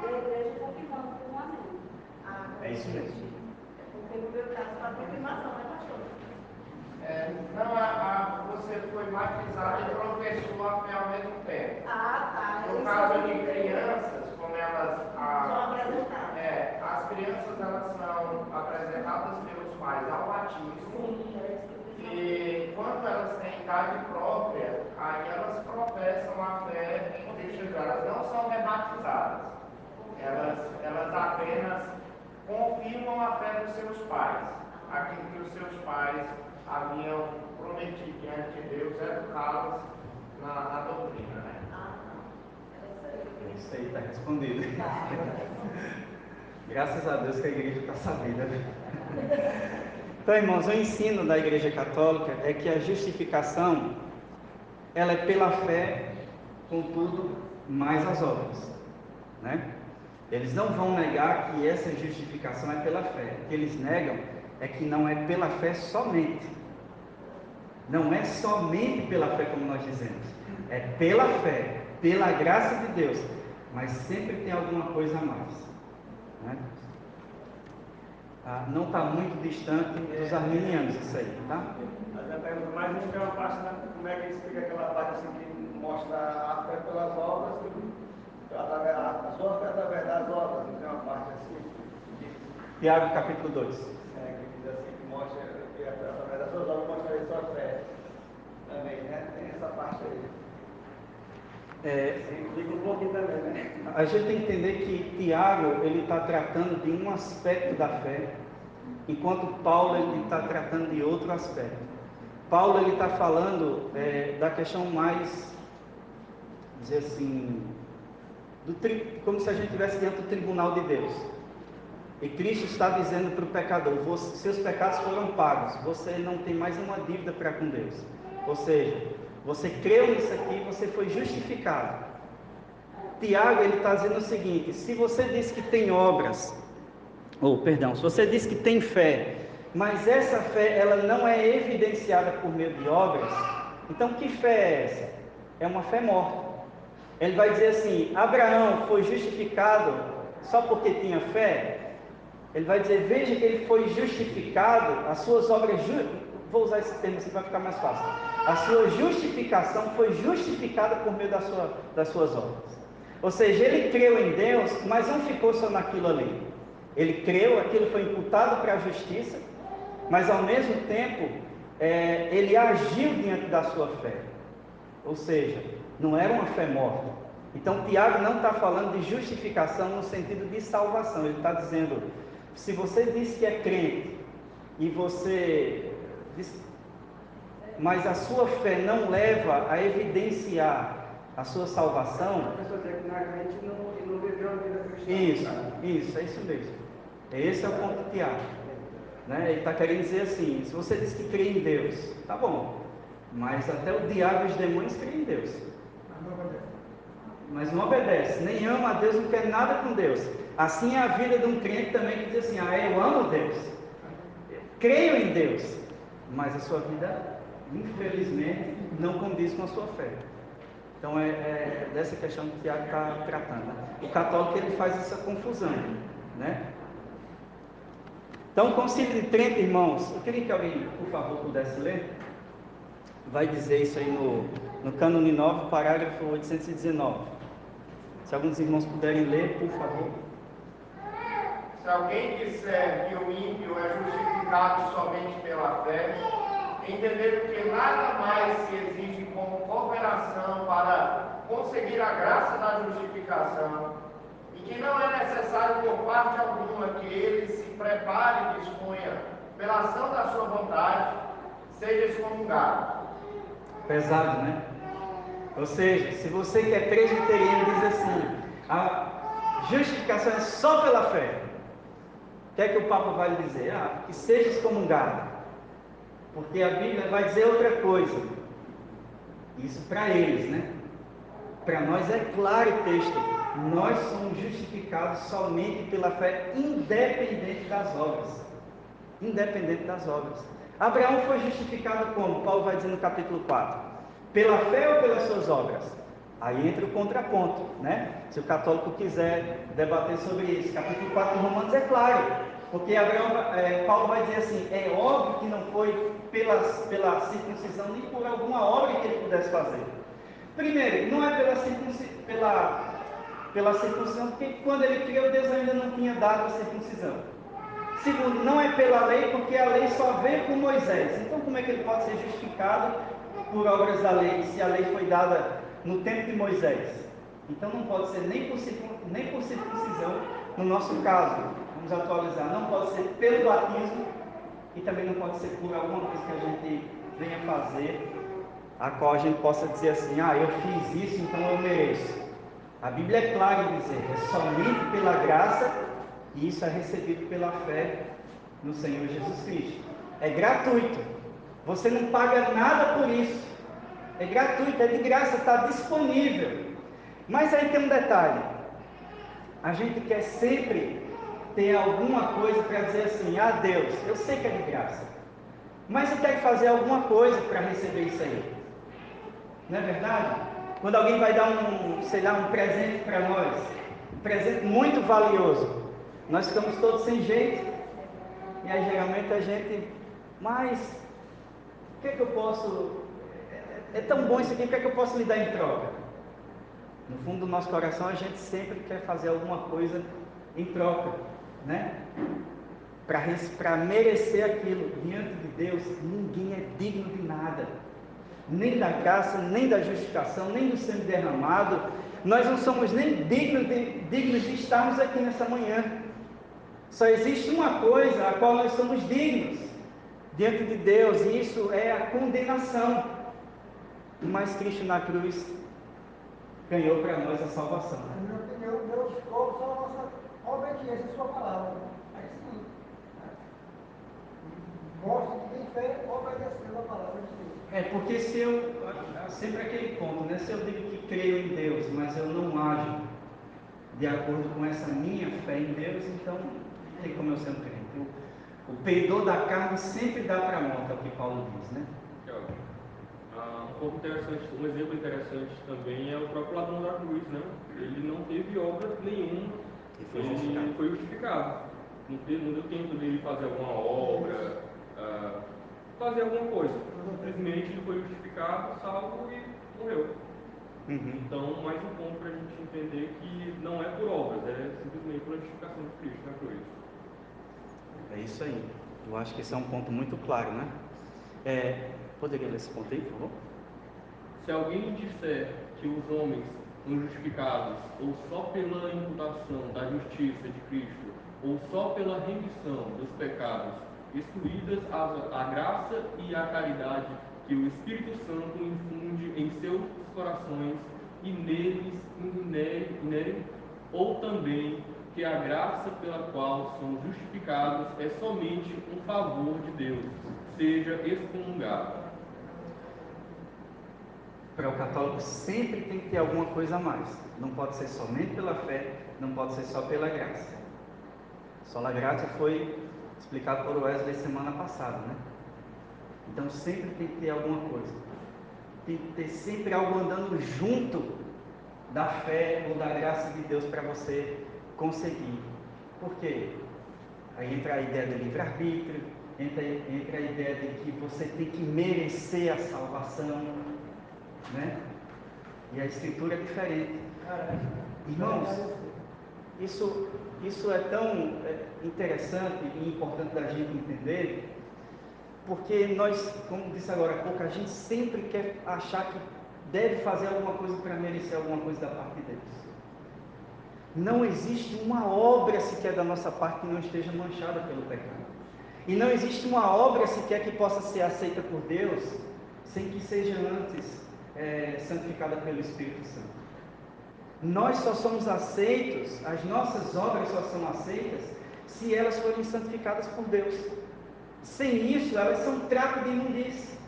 e a igreja confirmando com um amém. É isso mesmo. Porque no meu caso, a confirmação, né, pastor? Você foi batizado e professou a fé ao mesmo tempo. Tá. No caso de crianças, como elas. São apresentadas. As crianças elas são apresentadas pelos pais ao batismo. Sim, é isso que eu E quando elas têm idade própria, aí elas professam a fé em Cristo. Elas não são rebatizadas. Elas apenas confirmam a fé dos seus pais. Aquilo que os seus pais haviam prometido diante de Deus, educá-las na doutrina, né? Isso aí está respondido. Graças a Deus que a igreja está sabida. Então, irmãos, o ensino da Igreja Católica é que a justificação, ela é pela fé, contudo, mais as obras, né? Eles não vão negar que essa justificação é pela fé. O que eles negam é que não é pela fé somente. Não é somente pela fé, como nós dizemos. É pela fé, pela graça de Deus. Mas sempre tem alguma coisa a mais, né? Não está muito distante dos arminianos isso aí, tá? Mas a pergunta mais não tem uma parte, como é que explica aquela parte assim que mostra a fé pelas obras, a sua fé através das obras, não tem uma parte assim? Tiago capítulo 2. Que diz assim, que mostra que através das suas obras mostra a sua fé também, né? Tem essa parte aí. Explica um pouquinho também, né? A gente tem que entender que Tiago ele está tratando de um aspecto da fé, enquanto Paulo ele está tratando de outro aspecto. Paulo ele está falando da questão mais, dizer assim, como se a gente estivesse diante do tribunal de Deus. E Cristo está dizendo para o pecador: seus pecados foram pagos, você não tem mais nenhuma dívida para com Deus. Ou seja, você creu nisso aqui, você foi justificado. Tiago ele está dizendo o seguinte: se você diz que tem obras, se você diz que tem fé, mas essa fé ela não é evidenciada por meio de obras, então que fé é essa? É uma fé morta. Ele vai dizer assim: Abraão foi justificado só porque tinha fé? Ele vai dizer: veja que ele foi justificado, as suas obras, vou usar esse termo assim para ficar mais fácil, a sua justificação foi justificada por meio das suas obras. Ou seja, ele creu em Deus, mas não ficou só naquilo ali. Ele creu, aquilo foi imputado para a justiça, mas ao mesmo tempo, ele agiu diante da sua fé. Ou seja, não era uma fé morta. Então Tiago não está falando de justificação no sentido de salvação. Ele está dizendo: se você diz que é crente, e você diz, mas a sua fé não leva a evidenciar a sua salvação. A pessoa diz que não é crente e não viveu a vida cristã. Isso, é isso mesmo. Esse é o ponto de Tiago, né? Ele está querendo dizer assim: se você diz que crê em Deus, tá bom, mas até o diabo e os demônios creem em Deus, mas não obedece, nem ama a Deus, não quer nada com Deus. Assim é a vida de um crente também, que diz assim: eu amo Deus, eu creio em Deus, mas a sua vida, infelizmente, não condiz com a sua fé. Então é dessa questão que o Tiago está tratando, né? O católico ele faz essa confusão, né? Então, o Concílio de Trento, irmãos, eu queria que alguém, por favor, pudesse ler. Vai dizer isso aí no Cânone 9, parágrafo 819. Se alguns irmãos puderem ler, por favor. Se alguém disser que o ímpio é justificado somente pela fé, entendendo que nada mais se exige como cooperação para conseguir a graça da justificação, e que não é necessário por parte alguma que ele se prepare e disponha pela ação da sua vontade, seja excomungado. Pesado, né? Ou seja, se você que é presbiteriano diz assim, a justificação é só pela fé, o que é que o Papa vai lhe dizer? Que seja excomungado, porque a Bíblia vai dizer outra coisa. Isso para eles, né? Para nós é claro o texto, nós somos justificados somente pela fé, independente das obras. Independente das obras. Abraão foi justificado como? Paulo vai dizer no capítulo 4. Pela fé ou pelas suas obras? Aí entra o contraponto, né? Se o católico quiser debater sobre isso. Capítulo 4 de Romanos é claro. Porque Paulo vai dizer assim, é óbvio que não foi pela circuncisão, nem por alguma obra que ele pudesse fazer. Primeiro, não é pela circuncisão, porque quando ele criou, Deus ainda não tinha dado a circuncisão. Segundo, não é pela lei, porque a lei só veio com Moisés. Então, como é que ele pode ser justificado por obras da lei, se a lei foi dada no tempo de Moisés? Então, não pode ser nem por circuncisão. No nosso caso, vamos atualizar, não pode ser pelo batismo e também não pode ser por alguma coisa que a gente venha fazer, a qual a gente possa dizer assim, eu fiz isso, então eu mereço. A Bíblia é clara em dizer, é somente pela graça, e isso é recebido pela fé no Senhor Jesus Cristo. É gratuito, você não paga nada por isso, é gratuito, é de graça, está disponível. Mas aí tem um detalhe, a gente quer sempre ter alguma coisa para dizer assim, Deus, eu sei que é de graça, mas eu quero fazer alguma coisa para receber isso aí. Não é verdade? Quando alguém vai dar um presente para nós, um presente muito valioso, nós ficamos todos sem jeito, e aí geralmente a gente, mas o que é que eu posso, é tão bom isso aqui, o que é que eu posso lhe dar em troca? No fundo do nosso coração a gente sempre quer fazer alguma coisa em troca, né? Para merecer aquilo. Diante de Deus, ninguém é digno de nada, nem da graça, nem da justificação, nem do sangue derramado. Nós não somos nem dignos de estarmos aqui nessa manhã. Só existe uma coisa a qual nós somos dignos diante de Deus, e isso é a condenação. Mas Cristo na cruz ganhou para nós a salvação. Na minha opinião, Deus cobra só a nossa obediência à sua palavra. Aí sim, mostra que tem fé obedecendo a palavra de Deus. Porque sempre aquele ponto, né? Se eu digo que creio em Deus, mas eu não ajo de acordo com essa minha fé em Deus, então não tem como eu ser um crente. O peidor da carne sempre dá para a morte, é o que Paulo diz, né? Um ponto interessante, um exemplo interessante também é o próprio ladrão da cruz, né? Ele não teve obra nenhuma, ele foi justificado. Não deu tempo dele fazer alguma obra, fazer alguma coisa. Simplesmente ele foi justificado, salvo e morreu. Então, mais um ponto para a gente entender que não é por obras, é simplesmente pela justificação de Cristo na cruz. É isso aí. Eu acho que esse é um ponto muito claro, né? Poderia ler esse ponto aí, por favor? Se alguém disser que os homens são justificados ou só pela imputação da justiça de Cristo, ou só pela remissão dos pecados, excluídas a graça e a caridade que o Espírito Santo infunde em seus corações e neles inerem, ou também que a graça pela qual somos justificados é somente um favor de Deus, seja excomungado. Para o católico sempre tem que ter alguma coisa a mais. Não pode ser somente pela fé, não pode ser só pela graça. Sola gratia foi explicado por Wesley semana passada, né? Então sempre tem que ter alguma coisa. Tem que ter sempre algo andando junto da fé ou da graça de Deus para você conseguir. Por quê? Aí entra a ideia do livre-arbítrio, entra a ideia de que você tem que merecer a salvação, né? E a escritura é diferente. Irmãos, Isso é tão interessante e importante da gente entender, porque nós, como disse agora há pouco, a gente sempre quer achar que deve fazer alguma coisa para merecer alguma coisa da parte de Deus. Não existe uma obra sequer da nossa parte que não esteja manchada pelo pecado. E não existe uma obra sequer que possa ser aceita por Deus sem que seja antes santificada pelo Espírito Santo. Nós só somos aceitos, as nossas obras só são aceitas se elas forem santificadas por Deus. Sem isso, elas são trapo de imundície.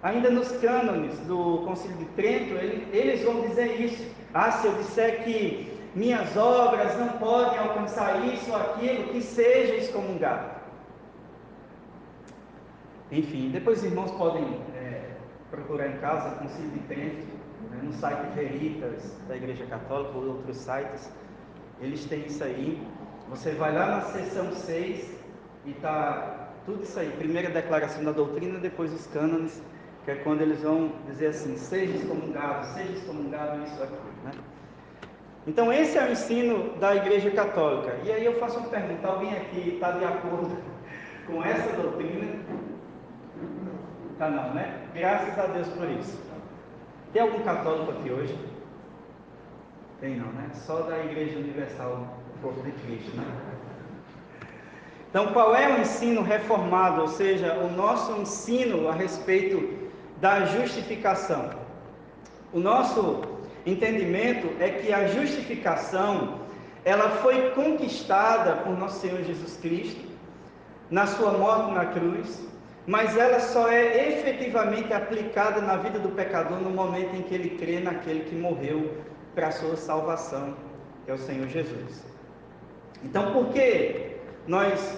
Ainda nos cânones do Concílio de Trento, eles vão dizer isso. Se eu disser que minhas obras não podem alcançar isso ou aquilo, que seja excomungado. Enfim, depois os irmãos podem procurar em casa o Concílio de Trento, no site Veritas da Igreja Católica ou outros sites, eles têm isso aí. Você vai lá na seção 6 e está tudo isso aí, primeira declaração da doutrina, depois os cânones, que é quando eles vão dizer assim, seja excomungado isso aqui, né? Então esse é o ensino da Igreja Católica. E aí eu faço uma pergunta, alguém aqui está de acordo com essa doutrina? Tá não, né? Graças a Deus por isso. Tem algum católico aqui hoje? Tem não, né? Só da Igreja Universal, o Corpo de Cristo, né? Então, qual é o ensino reformado? Ou seja, o nosso ensino a respeito da justificação. O nosso entendimento é que a justificação, ela foi conquistada por nosso Senhor Jesus Cristo, na sua morte na cruz, mas ela só é efetivamente aplicada na vida do pecador no momento em que ele crê naquele que morreu para a sua salvação, que é o Senhor Jesus. Então, por que nós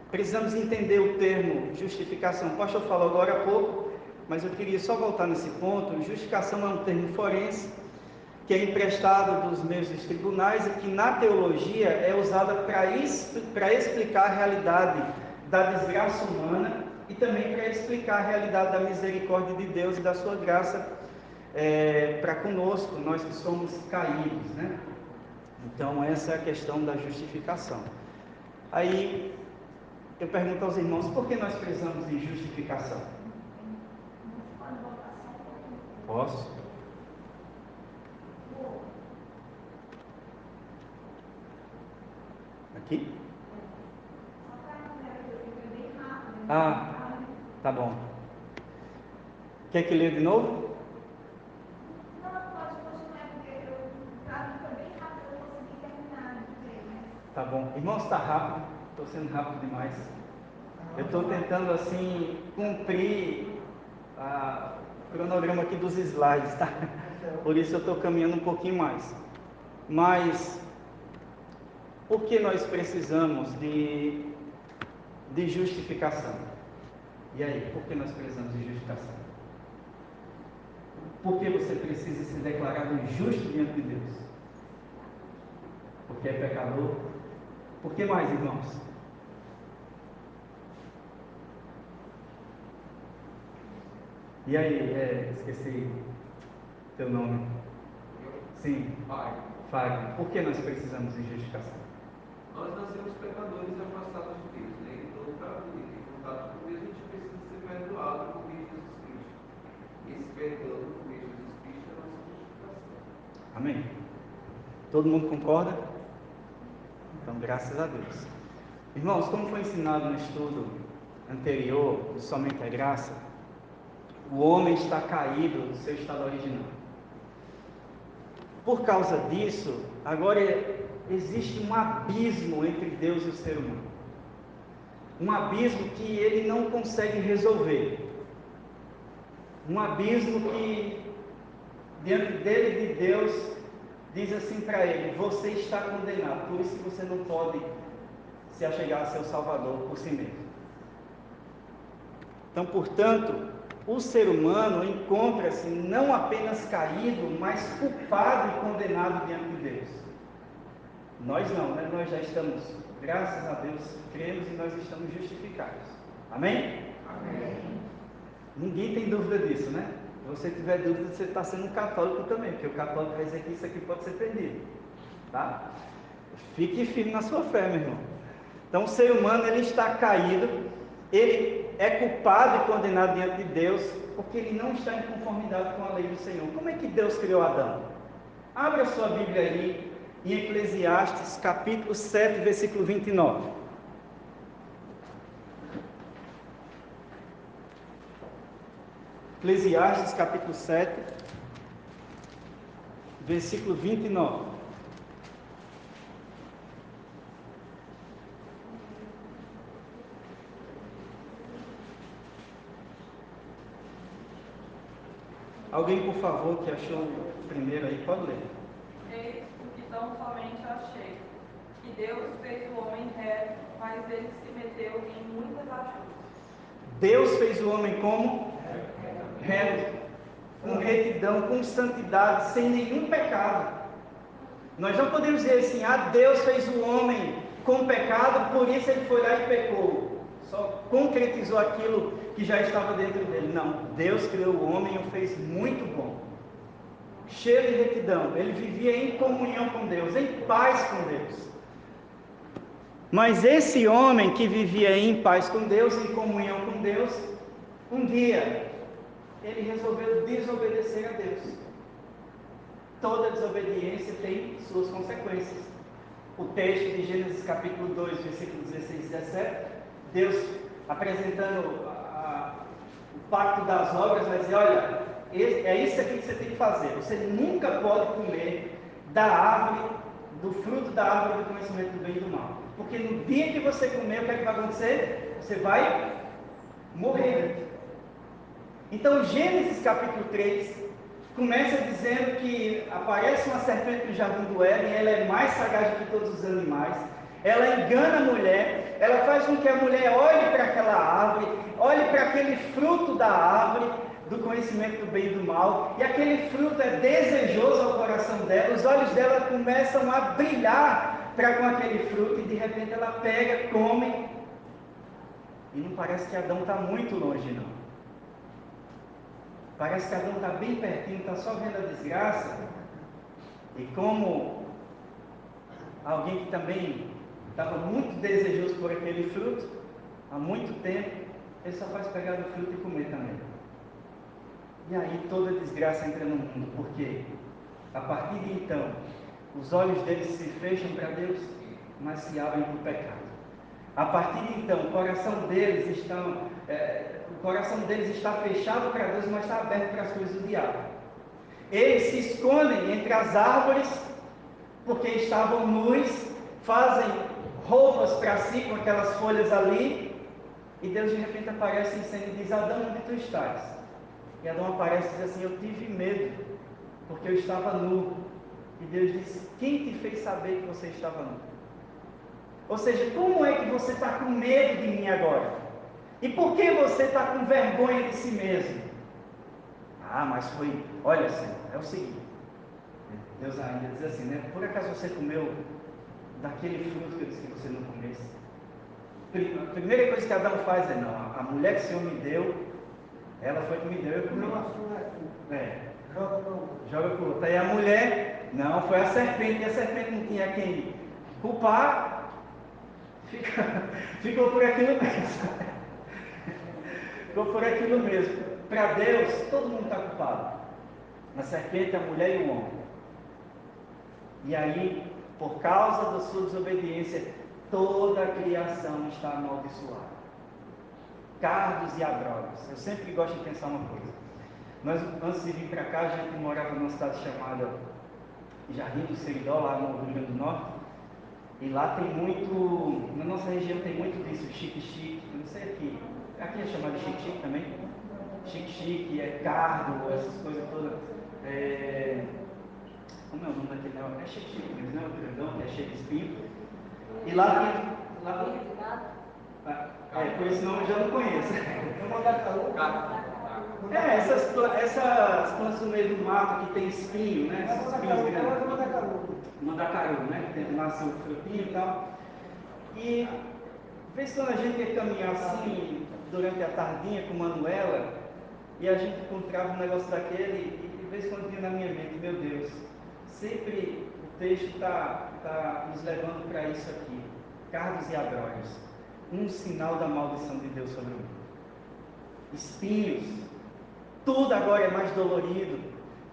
precisamos entender o termo justificação? O pastor falou agora há pouco, mas eu queria só voltar nesse ponto. Justificação é um termo forense, que é emprestado dos meios dos tribunais e que na teologia é usada para explicar a realidade da desgraça humana e também para explicar a realidade da misericórdia de Deus e da sua graça para conosco, nós que somos caídos, né? Então essa é a questão da justificação. Aí eu pergunto aos irmãos, por que nós precisamos de justificação? Posso? Aqui? Tá bom. Quer que leia de novo? Não, pode continuar, porque o prazo foi bem rápido, eu consegui terminar de ler, né? Tá bom. Irmãos, está rápido. Estou sendo rápido demais. Eu estou tentando, assim, cumprir o cronograma aqui dos slides, tá? Por isso eu estou caminhando um pouquinho mais. Mas, por que nós precisamos de justificação? E aí, por que nós precisamos de justificação? Por que você precisa ser declarado justo diante de Deus? Porque é pecador? Por que mais, irmãos? E aí, esqueci teu nome. Sim, Fábio. Por que nós precisamos de justificação? Nós nascemos pecadores e afastados de Deus, né? Então, para poder ter contato com Deus, a gente precisa ser perdoado por meio de Jesus Cristo. E esse perdão por meio de Jesus Cristo é a nossa justificação. Amém? Todo mundo concorda? Então, graças a Deus. Irmãos, como foi ensinado no estudo anterior, do Somente a Graça, o homem está caído do seu estado original. Por causa disso, agora existe um abismo entre Deus e o ser humano. Um abismo que ele não consegue resolver. Um abismo que, diante dele e de Deus, diz assim para ele: você está condenado, por isso que você não pode se achegar a seu Salvador por si mesmo. Então, portanto, o ser humano encontra-se não apenas caído, mas culpado e condenado diante de Deus. Nós não, né? Nós já estamos, graças a Deus, cremos e nós estamos justificados. Amém? Amém. Ninguém tem dúvida disso, né? Se você tiver dúvida, você está sendo um católico também, porque o católico vai dizer que isso aqui pode ser perdido. Tá? Fique firme na sua fé, meu irmão. Então o ser humano, ele está caído, ele é culpado e condenado diante de Deus, porque ele não está em conformidade com a lei do Senhor. Como é que Deus criou Adão? Abra sua Bíblia aí, em Eclesiastes, capítulo 7, versículo 29. Eclesiastes, capítulo 7, versículo 29. Alguém, por favor, que achou o primeiro aí, pode ler. Eis o que tão somente achei, que Deus fez o homem reto, mas ele se meteu em muitas ajudas. Deus fez o homem como? Reto, com retidão, com santidade, sem nenhum pecado. Nós não podemos dizer assim, Deus fez o homem com pecado, por isso ele foi lá e pecou. Só concretizou aquilo que já estava dentro dele. Não, Deus criou o homem e o fez muito bom, cheio de retidão. Ele vivia em comunhão com Deus, em paz com Deus. Mas esse homem que vivia em paz com Deus, em comunhão com Deus, um dia ele resolveu desobedecer a Deus. Toda desobediência tem suas consequências. O texto de Gênesis capítulo 2, versículos 16 e 17, Deus apresentando o pacto das obras, vai dizer, olha, é isso aqui que você tem que fazer. Você nunca pode comer da árvore, do fruto da árvore do conhecimento do bem e do mal. Porque no dia que você comer, o que é que vai acontecer? Você vai morrer. Então, Gênesis capítulo 3 começa dizendo que aparece uma serpente no jardim do Éden, ela é mais sagaz do que todos os animais, ela engana a mulher, ela faz com que a mulher olhe para aquela árvore, olhe para aquele fruto da árvore, do conhecimento do bem e do mal, e aquele fruto é desejoso ao coração dela, os olhos dela começam a brilhar para com aquele fruto, e de repente ela pega, come, e não parece que Adão está muito longe não. Parece que Adão está bem pertinho, está só vendo a desgraça. E como alguém que também estava muito desejoso por aquele fruto, há muito tempo, ele só faz pegar do fruto e comer também. E aí toda a desgraça entra no mundo, porque a partir de então, os olhos deles se fecham para Deus, mas se abrem para o pecado. A partir de então, o coração deles está fechado para Deus, mas está aberto para as coisas do diabo. Eles se escondem entre as árvores, porque estavam nus, fazem roupas para si com aquelas folhas ali, e Deus de repente aparece em cena e diz, Adão, onde tu estás? E Adão aparece e diz assim, eu tive medo, porque eu estava nu. E Deus diz, quem te fez saber que você estava nu? Ou seja, como é que você está com medo de mim agora? E por que você está com vergonha de si mesmo? Mas foi, olha Senhor, é o seguinte, Deus ainda diz assim, né? Por acaso você comeu daquele fruto que eu disse que você não comesse? A primeira coisa que Adão faz é, não, a mulher que o Senhor me deu, ela foi que me deu, eu comi. Joga pro outro. Aí a mulher, não, foi a serpente, e a serpente não tinha quem culpar, ficou por aquilo mesmo. Ficou por aquilo mesmo. Para Deus, todo mundo está culpado. A serpente, a mulher e o homem. E aí, por causa da sua desobediência, toda a criação está amaldiçoada. Cardos e adrogas. Eu sempre gosto de pensar uma coisa. Nós, antes de vir para cá, a gente morava numa cidade chamada Jardim do Seridó, lá no Rio Grande do Norte. E lá tem muito, na nossa região tem muito disso, chique-chique, eu não sei aqui é chamado de chique-chique também? Chique-chique, cardo, essas coisas todas. Como é o nome daquele negócio? É chique-chique mesmo, não é o grandão, que é cheio de espinho. E lá tem... por esse nome eu já não conheço. Essas plantas no meio do mato que tem espinho, né? Esses espinhos grandes. Mandacaru, né? Que nasce o frutinho e tal. E, de vez em quando a gente ia caminhar assim, durante a tardinha com Manuela, E a gente encontrava um negócio daquele e de vez em quando vinha na minha mente, meu Deus, sempre o texto está nos levando para isso aqui. Cardos e abrolhos, um sinal da maldição de Deus sobre o mundo. Espinhos, tudo agora é mais dolorido,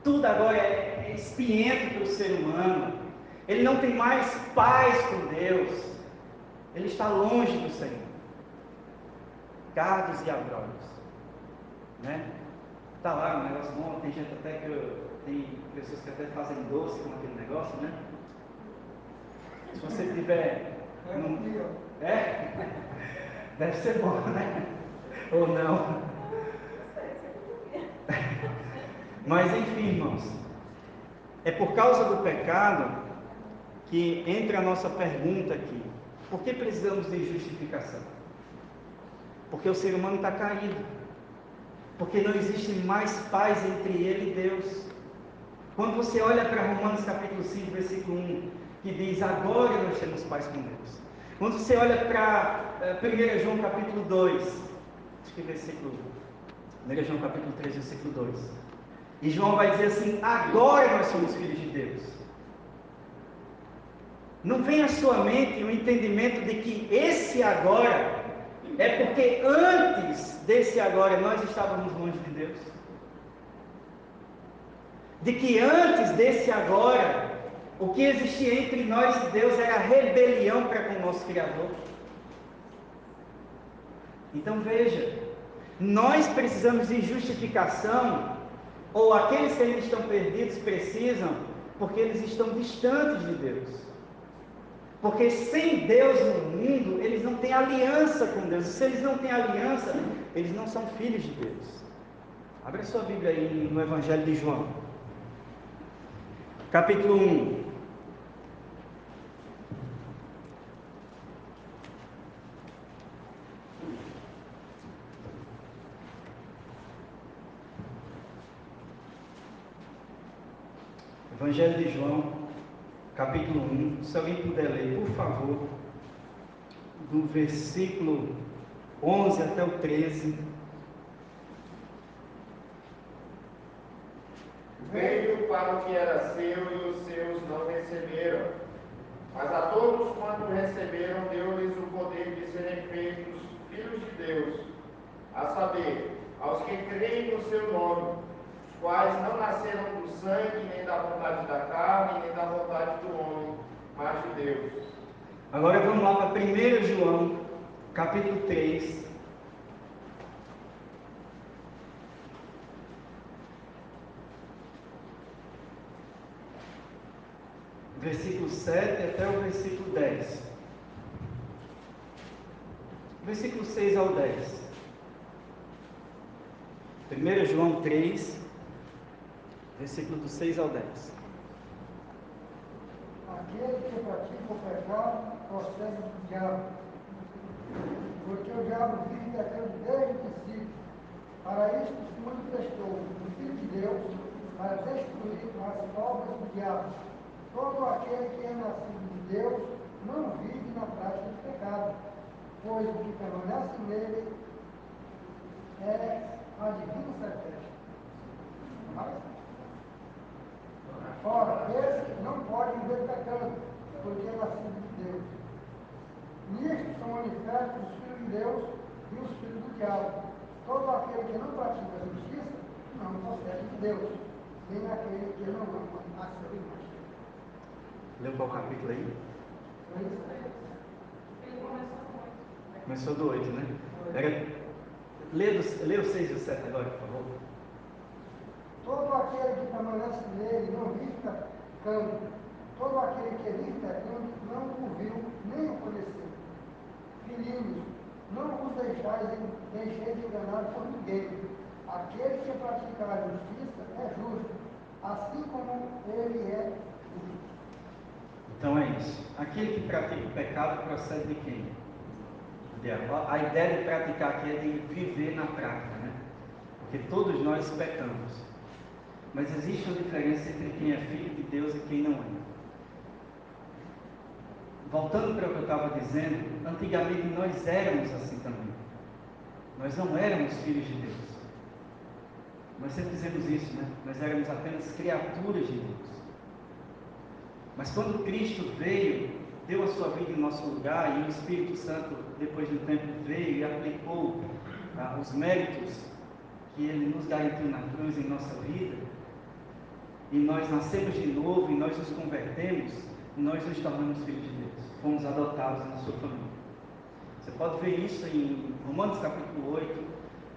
tudo agora é espinhento para o ser humano. Ele não tem mais paz com Deus, ele está longe do Senhor. Cardos e abrolhos, né? Está lá um negócio bom, tem gente até tem pessoas que até fazem doce com aquele negócio, né? Se você tiver... Deve ser bom, né? Ou não? Mas enfim, irmãos, é por causa do pecado que entra a nossa pergunta aqui. Por que precisamos de justificação? Porque o ser humano está caído. Porque não existe mais paz entre ele e Deus. Quando você olha para Romanos capítulo 5, versículo 1, que diz, agora nós temos paz com Deus. Quando você olha para 1 João capítulo 2, acho que versículo 1 João capítulo 3, versículo 2. E João vai dizer assim, agora nós somos filhos de Deus. Não vem à sua mente o entendimento de que esse agora é porque antes desse agora nós estávamos longe de Deus? De que antes desse agora, o que existia entre nós e Deus era rebelião para com o nosso Criador? Então veja, nós precisamos de justificação, ou aqueles que ainda estão perdidos precisam, porque eles estão distantes de Deus. Porque sem Deus no mundo, eles não têm aliança com Deus. E se eles não têm aliança, eles não são filhos de Deus. Abra sua Bíblia aí no Evangelho de João. Capítulo 1. Evangelho de João, capítulo 1, se alguém puder ler, por favor, do versículo 11 até o 13. Veio para o que era seu e os seus não receberam. Mas a todos quanto receberam, deu-lhes o poder de serem feitos filhos de Deus, a saber, aos que creem no seu nome, os quais não nasceram do sangue, nem da vontade da carne, nem da vontade do homem, mas de Deus. Agora vamos lá para 1 João, capítulo 3. Versículo 7 até o versículo 10. Versículo 6 ao 10. 1 João 3, versículo do 6 ao 10. Aquele que pratica o pecado procede do diabo, porque o diabo vive pecando desde o princípio. Para isto se manifestou o Filho de Deus, para destruir as obras do diabo. Todo aquele que é nascido de Deus não vive na prática do pecado, pois o que permanece nele é a divina certeza. Ora, esse não pode viver pecando, porque é nascido de Deus. Nisto são manifestos os filhos de Deus e os filhos do diabo. Todo aquele que não pratica a justiça não procede de Deus, nem aquele que não ama a seu irmão. Leu qual capítulo aí? Ele começou com 8. Começou do 8, né? Lê o 6 e o 7 agora, por favor. Todo aquele que permanece nele não vive pecando. Todo aquele que vive pecando não o viu, nem o conheceu. Filhinhos, não vos deixeis enganar por ninguém. Aquele que praticar a justiça é justo, assim como ele é justo. Então é isso. Aquele que pratica o pecado procede de quem? Do diabo. A ideia de praticar aqui é de viver na prática, né? Porque todos nós pecamos. Mas existe uma diferença entre quem é filho de Deus e quem não é. Voltando para o que eu estava dizendo, antigamente nós éramos assim também. Nós não éramos filhos de Deus. Nós sempre dizemos isso, né? Nós éramos apenas criaturas de Deus. Mas quando Cristo veio, deu a sua vida em nosso lugar, e o Espírito Santo, depois do tempo, veio e aplicou os méritos que Ele nos garantiu na cruz em nossa vida, e nós nascemos de novo, e nós nos convertemos, e nós nos tornamos filhos de Deus. Fomos adotados na sua família. Você pode ver isso em Romanos capítulo 8,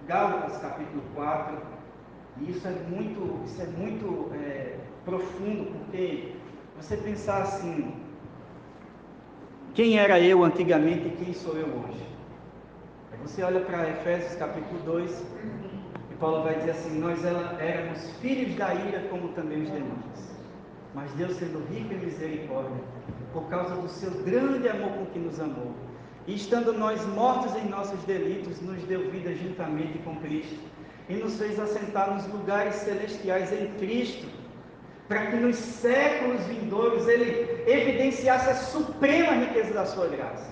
Gálatas capítulo 4, e isso é muito profundo, porque você pensar assim, quem era eu antigamente e quem sou eu hoje? Aí você olha para Efésios capítulo 2, e Paulo vai dizer assim, nós éramos filhos da ira como também os demais, mas Deus, sendo rico em misericórdia, por causa do seu grande amor com que nos amou, e estando nós mortos em nossos delitos, nos deu vida juntamente com Cristo, e nos fez assentar nos lugares celestiais em Cristo, para que nos séculos vindouros Ele evidenciasse a suprema riqueza da sua graça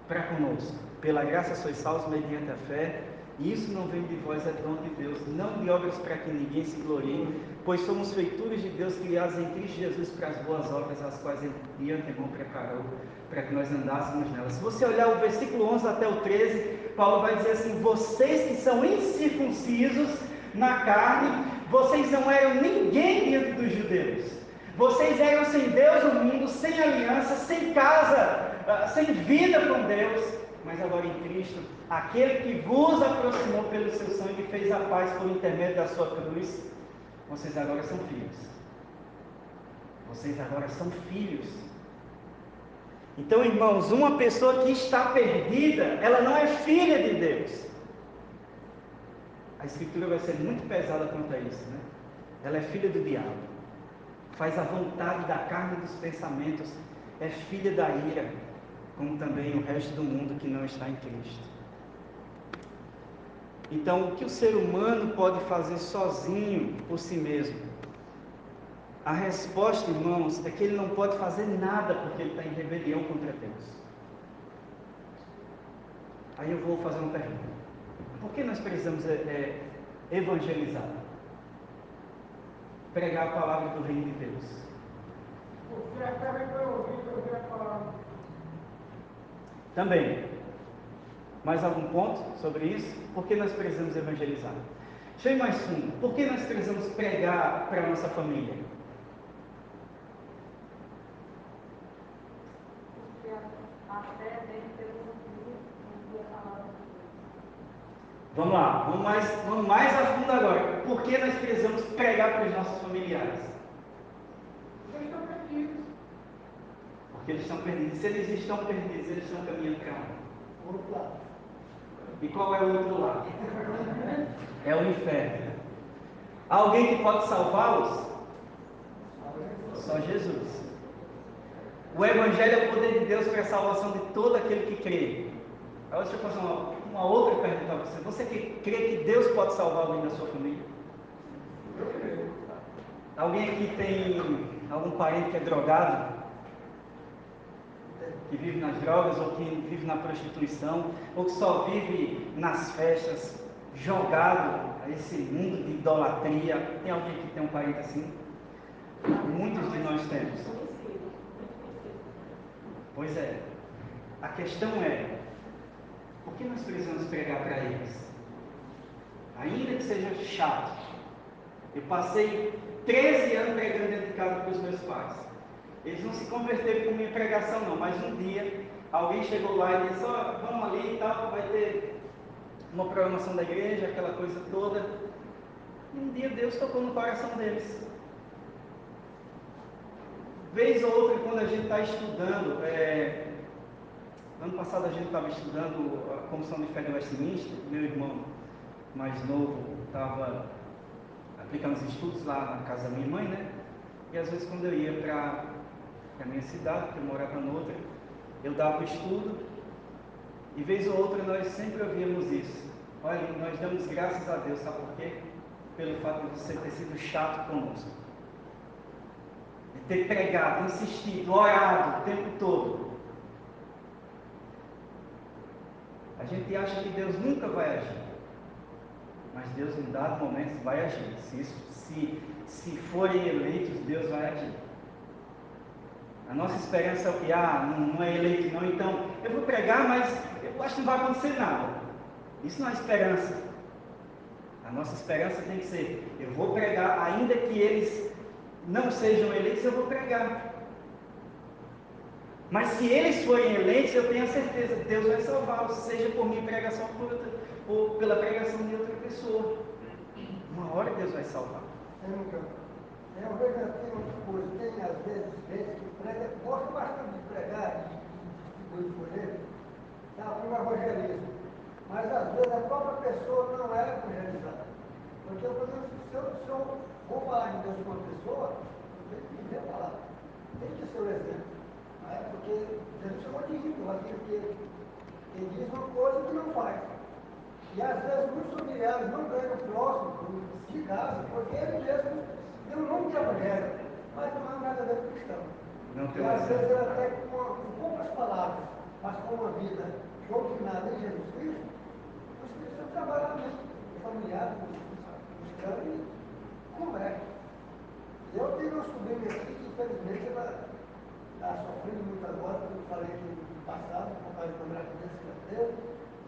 para conosco. Pela graça sois salvos mediante a fé, e isso não vem de vós, é dom de Deus, não de obras para que ninguém se glorie, pois somos feituras de Deus, criados em Cristo Jesus para as boas obras, as quais Ele de antemão preparou para que nós andássemos nelas. Se você olhar o versículo 11 até o 13, Paulo vai dizer assim, vocês que são incircuncisos na carne, vocês não eram ninguém diante dos judeus, vocês eram sem Deus no mundo, sem aliança, sem casa, sem vida com Deus, mas agora em Cristo, aquele que vos aproximou pelo seu sangue e fez a paz por intermédio da sua cruz, vocês agora são filhos. Vocês agora são filhos. Então, irmãos, uma pessoa que está perdida, ela não é filha de Deus. A Escritura vai ser muito pesada quanto a isso, né? Ela é filha do diabo, faz a vontade da carne e dos pensamentos, é filha da ira, como também o resto do mundo que não está em Cristo. Então, o que o ser humano pode fazer sozinho por si mesmo? A resposta, irmãos, é que ele não pode fazer nada porque ele está em rebelião contra Deus. Aí eu vou fazer uma pergunta. Por que nós precisamos evangelizar? Pregar a palavra do reino de Deus. Porque a cara vai ouvir a palavra. Também. Mais algum ponto sobre isso? Por que nós precisamos evangelizar? Deixa eu ir mais fundo. Por que nós precisamos pregar para a nossa família? Porque a fé vem pelo ouvir a palavra de Deus. Vamos lá, vamos mais a fundo agora. Por que nós precisamos pregar para os nossos familiares? Eles estão perdidos. Porque eles estão perdidos. Se eles estão perdidos, eles estão caminhando para onde? Outro lado. E qual é o outro lado? É o inferno. Há alguém que pode salvá-los? Só Jesus. O Evangelho é o poder de Deus para a salvação de todo aquele que crê. Agora deixa eu fazer uma outra pergunta a você. Você que crê que Deus pode salvar alguém da sua família? Eu creio. Alguém aqui tem algum parente que é drogado? Que vive nas drogas, ou que vive na prostituição, ou que só vive nas festas, jogado a esse mundo de idolatria? Tem alguém que tem um parente assim? Muitos de nós temos. Pois é. A questão é, por que nós precisamos pregar para eles? Ainda que seja chato. Eu passei 13 anos pregando dentro de casa para os meus pais. Eles não se converteram com minha pregação não, mas um dia alguém chegou lá e disse, vamos ali e tal, vai ter uma programação da igreja, aquela coisa toda. E um dia Deus tocou no coração deles. Vez ou outra, quando a gente está estudando, ano passado a gente estava estudando a Comissão de Fé de Westminster, meu irmão mais novo estava aplicando os estudos lá na casa da minha mãe, né? E às vezes quando eu ia para a minha cidade, porque eu morava noutra, eu dava o estudo, e vez ou outra nós sempre ouvíamos isso. Olha, nós damos graças a Deus, sabe por quê? Pelo fato de você ter sido chato conosco. De ter pregado, insistido, orado o tempo todo. A gente acha que Deus nunca vai agir. mas Deus em dado momento vai agir. Se forem eleitos, Deus vai agir. A nossa esperança é o que? Não é eleito não, então eu vou pregar, mas eu acho que não vai acontecer nada. Isso não é esperança. A nossa esperança tem que ser, eu vou pregar, ainda que eles não sejam eleitos, eu vou pregar. Mas se eles forem eleitos, eu tenho a certeza que Deus vai salvá-los, seja por minha pregação ou pela pregação de outra pessoa. Uma hora Deus vai salvar. Eu vejo aqui outra coisa, tem às vezes gente que prega, gosta bastante de pregar, de distribuir, tá? Não é evangelismo. Mas às vezes a própria pessoa não é evangelizada. Porque se eu vou falar de Deus com uma pessoa, eu tenho que viver a palavra. Tem que ser o exemplo. Não é? Porque Jesus chamou de ímpio, aquilo que diz uma coisa que não faz. E às vezes muitos familiares não ganham o próximo de casa, porque ele mesmo deu o nome de evangelho, mas não é um verdadeiro cristão. E às vezes ele até com poucas palavras, mas com uma vida doutrinada em Jesus Cristo, os cristãos trabalham nisso, familiares, os cristãos, e convertem. Eu tenho uma sobrinha aqui que infelizmente ela está sofrendo muito agora, como eu falei aqui no passado, por causa de uma gravidez que ela teve,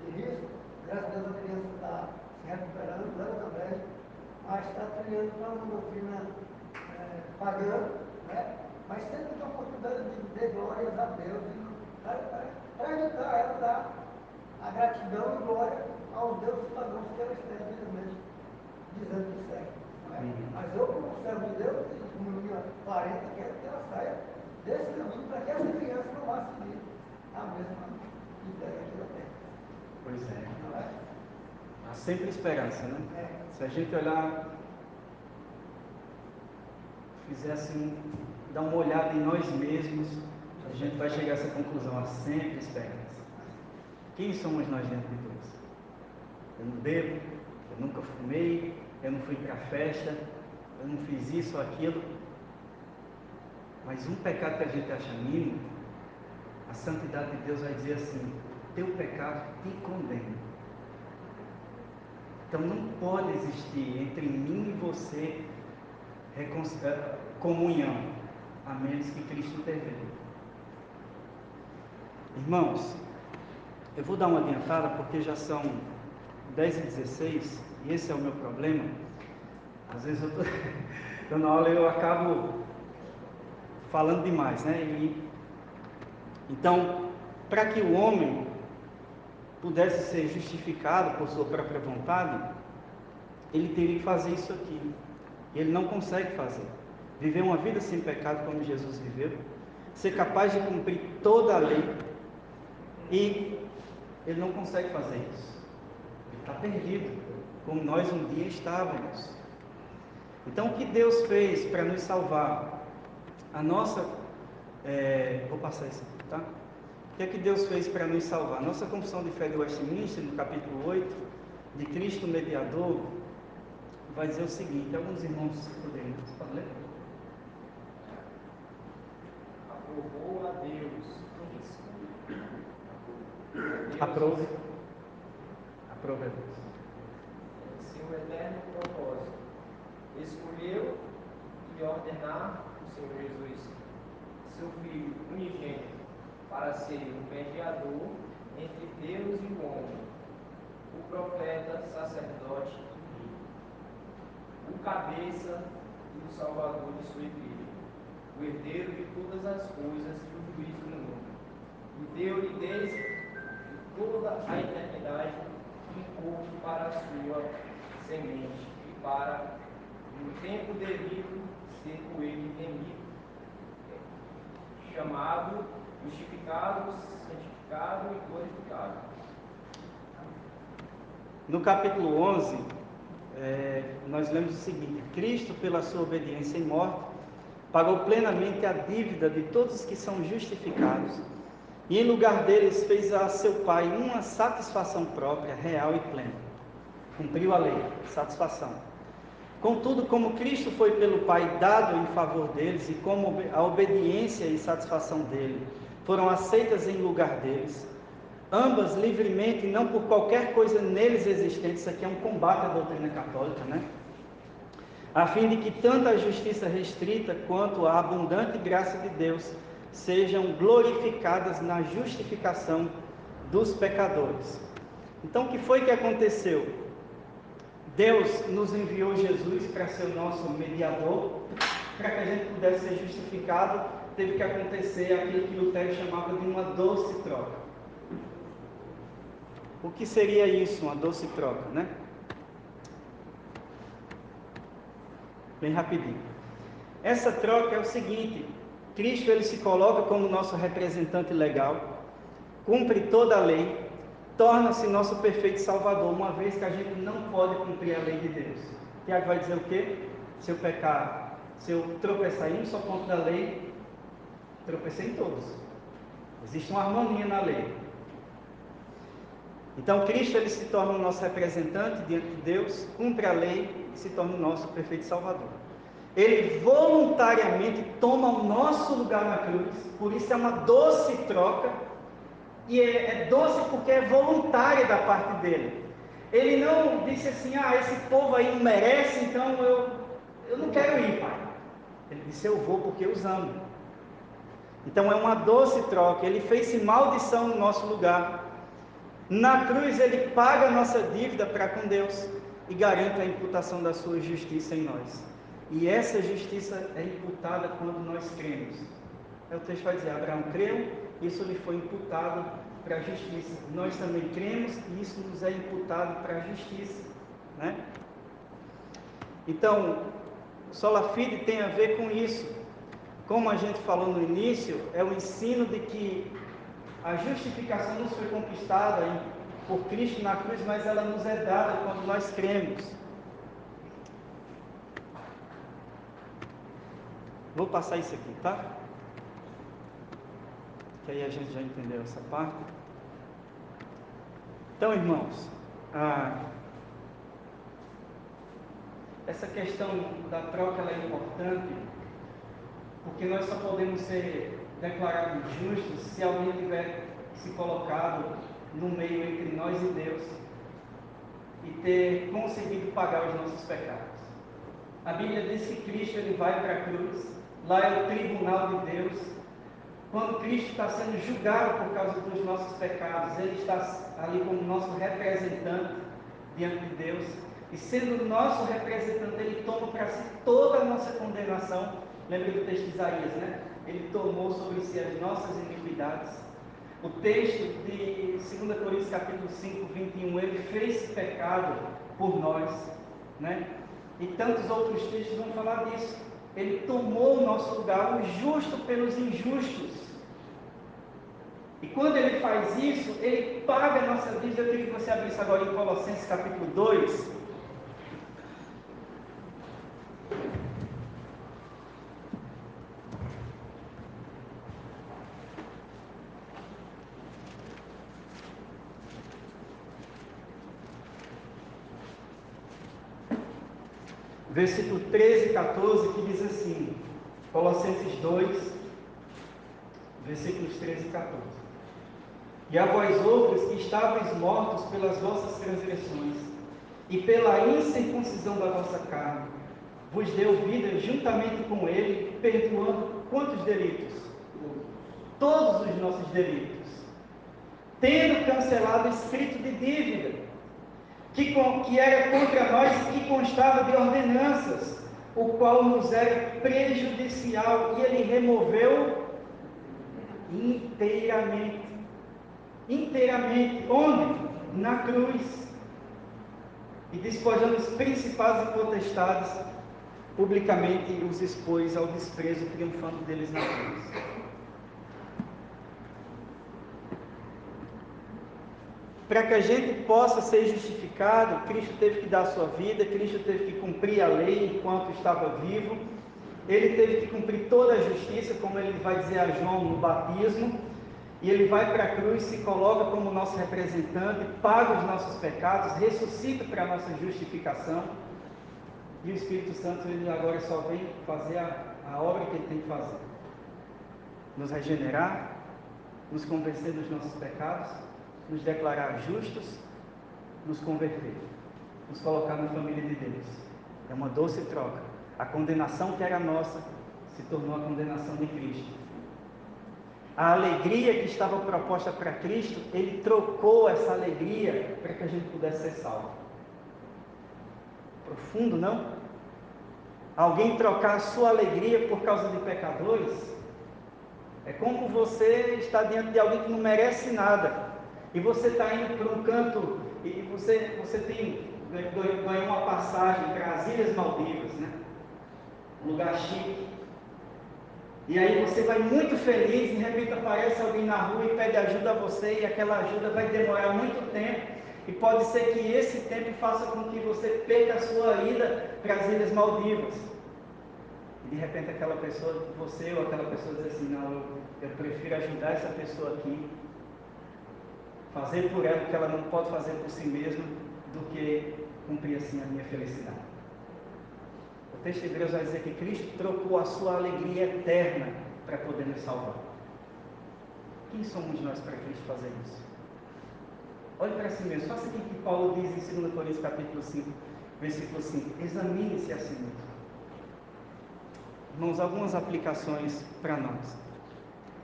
de risco. Graças a Deus a criança está se recuperando, ela também, mas está trilhando para uma doutrina pagã, né? Mas sempre tem a oportunidade de dar glórias a Deus e para evitar ela dar a gratidão e glória aos deuses pagãos que elas têm, evidentemente, dizendo que serve. Mas eu, como servo de Deus, e como minha parenta, quero que ela saia desse caminho para que essa criança não vá seguir a mesma ideia que ela tem. Pois é. Há sempre esperança, né? Se a gente olhar, fizer assim, dar uma olhada em nós mesmos, a gente vai chegar a essa conclusão: há sempre esperança. Quem somos nós diante de Deus? Eu não bebo, eu nunca fumei, eu não fui para a festa, eu não fiz isso ou aquilo. Mas um pecado que a gente acha mínimo, a santidade de Deus vai dizer assim: teu pecado te condena. Então não pode existir entre mim e você comunhão, a menos que Cristo intervenha. Irmãos, eu vou dar uma adiantada porque já são 10h16 e esse é o meu problema. Às vezes eu estou dando aula e eu acabo falando demais, né? Então, para que o homem pudesse ser justificado por sua própria vontade, ele teria que fazer isso aqui. Ele não consegue fazer. Viver uma vida sem pecado como Jesus viveu, ser capaz de cumprir toda a lei, e ele não consegue fazer isso. Ele está perdido, como nós um dia estávamos. Então, o que Deus fez para nos salvar? A nossa... vou passar isso aqui, tá? O que é que Deus fez para nos salvar? Nossa confissão de fé de Westminster, no capítulo 8, de Cristo mediador, vai dizer o seguinte: alguns irmãos poderiam ler? Aprovou a Deus. Aprove a Deus. Seu eterno propósito. Escolheu e ordenar o Senhor Jesus, seu Filho unigênito, para ser um mediador entre Deus e o homem, o profeta, sacerdote e rei, o cabeça e o salvador de sua igreja, o herdeiro de todas as coisas e o juízo do mundo, e deu-lhe desde toda a eternidade um corpo para a sua semente, e para, no tempo devido, ser por ele temido, chamado, justificado, santificado e glorificado. No capítulo 11, nós lemos o seguinte: Cristo, pela sua obediência e morte, pagou plenamente a dívida de todos os que são justificados, e em lugar deles fez a seu Pai uma satisfação própria, real e plena. Cumpriu a lei, satisfação. Contudo, como Cristo foi pelo Pai dado em favor deles, e como a obediência e satisfação dele foram aceitas em lugar deles, ambas livremente, não por qualquer coisa neles existente. Isso aqui é um combate à doutrina católica, né? A fim de que tanto a justiça restrita quanto a abundante graça de Deus sejam glorificadas na justificação dos pecadores. Então, o que foi que aconteceu? Deus nos enviou Jesus para ser o nosso mediador, para que a gente pudesse ser justificado. Teve que acontecer aquilo que Lutero chamava de uma doce troca. O que seria isso, uma doce troca, né? Bem rapidinho. Essa troca é o seguinte: Cristo, ele se coloca como nosso representante legal, cumpre toda a lei, torna-se nosso perfeito salvador, uma vez que a gente não pode cumprir a lei de Deus. Tiago vai dizer o quê? Se eu pecar, se eu tropeçar em um só ponto da lei, tropecei em todos. Existe uma harmonia na lei. Então Cristo, ele se torna o nosso representante diante de Deus, cumpre a lei e se torna o nosso perfeito salvador. Ele voluntariamente toma o nosso lugar na cruz, por isso é uma doce troca, e é doce porque é voluntária da parte dele. Ele não disse assim: esse povo aí não merece, então eu não quero ir, Pai. Ele disse: eu vou porque eu os amo. Então é uma doce troca. Ele fez-se maldição no nosso lugar. Na cruz ele paga a nossa dívida para com Deus e garante a imputação da sua justiça em nós. E essa justiça é imputada quando nós cremos. O texto vai dizer: Abraão creu, isso lhe foi imputado para a justiça. Nós também cremos e isso nos é imputado para a justiça, né? Então, sola fide tem a ver com isso. Como a gente falou no início, é o ensino de que a justificação nos foi conquistada por Cristo na cruz, mas ela nos é dada quando nós cremos. Vou passar isso aqui, tá? Que aí a gente já entendeu essa parte. Então, irmãos, essa questão da troca ela é importante, porque nós só podemos ser declarados justos se alguém tiver se colocado no meio entre nós e Deus e ter conseguido pagar os nossos pecados. A Bíblia diz que Cristo ele vai para a cruz, lá é o tribunal de Deus. Quando Cristo está sendo julgado por causa dos nossos pecados, ele está ali como nosso representante diante de Deus, e sendo nosso representante, ele toma para si toda a nossa condenação. Lembra do texto de Isaías, né? Ele tomou sobre si as nossas iniquidades. O texto de 2 Coríntios capítulo 5, 21, ele fez pecado por nós, né? E tantos outros textos vão falar disso. Ele tomou o nosso lugar, o justo pelos injustos. E quando ele faz isso, ele paga a nossa dívida. Eu queria que você abrisse agora em Colossenses capítulo 2. Versículo 13 e 14, que diz assim, Colossenses 2, versículos 13 e 14. E a vós outros que estáveis mortos pelas vossas transgressões e pela incircuncisão da vossa carne, vos deu vida juntamente com ele, perdoando quantos delitos? Todos os nossos delitos, tendo cancelado o escrito de dívida, que era contra nós e que constava de ordenanças, o qual nos era prejudicial, e ele removeu inteiramente. Inteiramente. Onde? Na cruz. E despojando os principados e potestades, publicamente os expôs ao desprezo, triunfando deles na cruz. Para que a gente possa ser justificado, Cristo teve que dar a sua vida, Cristo teve que cumprir a lei enquanto estava vivo, ele teve que cumprir toda a justiça, como ele vai dizer a João no batismo, e ele vai para a cruz, se coloca como nosso representante, paga os nossos pecados, ressuscita para a nossa justificação, e o Espírito Santo ele agora só vem fazer a obra que ele tem que fazer, nos regenerar, nos convencer dos nossos pecados, nos declarar justos, nos converter, nos colocar na família de Deus. É uma doce troca. A condenação que era nossa se tornou a condenação de Cristo. A alegria que estava proposta para Cristo, Ele trocou essa alegria para que a gente pudesse ser salvo. Profundo, não? Alguém trocar a sua alegria por causa de pecadores? É como você está diante de alguém que não merece nada, e você está indo para um canto, e você ganhou uma passagem para as Ilhas Maldivas, né? Um lugar chique. E aí você vai muito feliz, de repente aparece alguém na rua e pede ajuda a você, e aquela ajuda vai demorar muito tempo, e pode ser que esse tempo faça com que você perca a sua ida para as Ilhas Maldivas. E de repente aquela pessoa, você ou aquela pessoa diz assim, não, eu prefiro ajudar essa pessoa aqui, fazer por ela o que ela não pode fazer por si mesma, do que cumprir assim a minha felicidade. O texto de Hebreus vai dizer que Cristo trocou a sua alegria eterna para poder nos salvar. Quem somos nós para Cristo fazer isso? Olhe para si mesmo, faça o que Paulo diz em 2 Coríntios capítulo 5, versículo 5, examine-se a si mesmo. Irmãos, algumas aplicações para nós.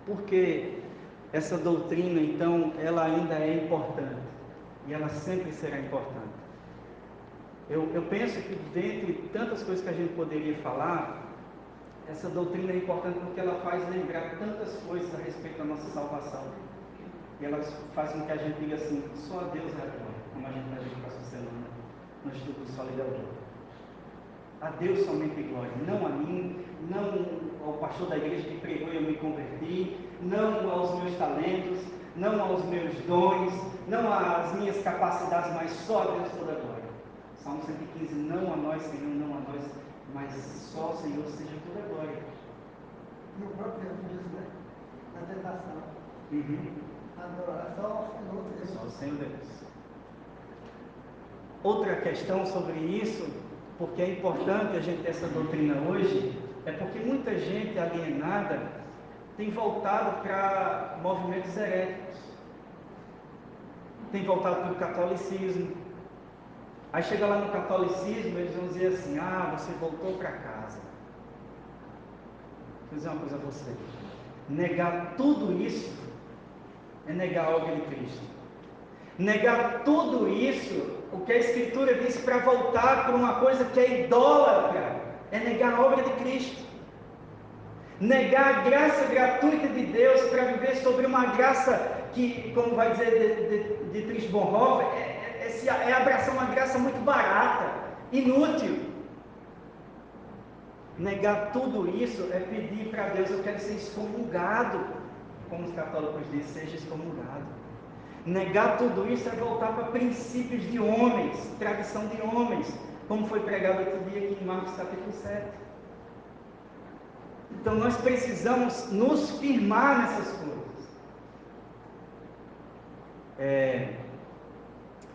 Porque essa doutrina, então, ela ainda é importante, e ela sempre será importante. Eu penso que, dentre tantas coisas que a gente poderia falar, essa doutrina é importante porque ela faz lembrar tantas coisas a respeito da nossa salvação. E ela faz com que a gente diga assim, só a Deus é a glória, como a gente vai ver na próxima semana, no estudo do Sólido Glória. A Deus somente glória, não a mim, não ao pastor da igreja que pregou e eu me converti, não aos meus talentos, não aos meus dons, não às minhas capacidades, mas só a Deus toda a glória. Salmo 115, não a nós, Senhor, não a nós, mas só ao Senhor seja toda a glória. E o próprio Jesus disse, né? Na tentação. Adoração ao Senhor Deus. Só ao Senhor Deus. Outra questão sobre isso, porque é importante a gente ter essa doutrina hoje, é porque muita gente alienada tem voltado para movimentos heréticos, tem voltado para o catolicismo. Aí chega lá no catolicismo, eles vão dizer assim, você voltou para casa. Vou dizer uma coisa a você, negar tudo isso é negar a obra de Cristo. Negar tudo isso, o que a Escritura diz para voltar para uma coisa que é idólatra, é negar a obra de Cristo. Negar a graça gratuita de Deus para viver sobre uma graça que, como vai dizer Dietrich Bonhoeffer, é abraçar uma graça muito barata, inútil. Negar tudo isso é pedir para Deus, eu quero ser excomungado, como os católicos dizem, seja excomungado. Negar tudo isso é voltar para princípios de homens, tradição de homens, como foi pregado outro dia aqui em Marcos capítulo 7. Então nós precisamos nos firmar nessas coisas.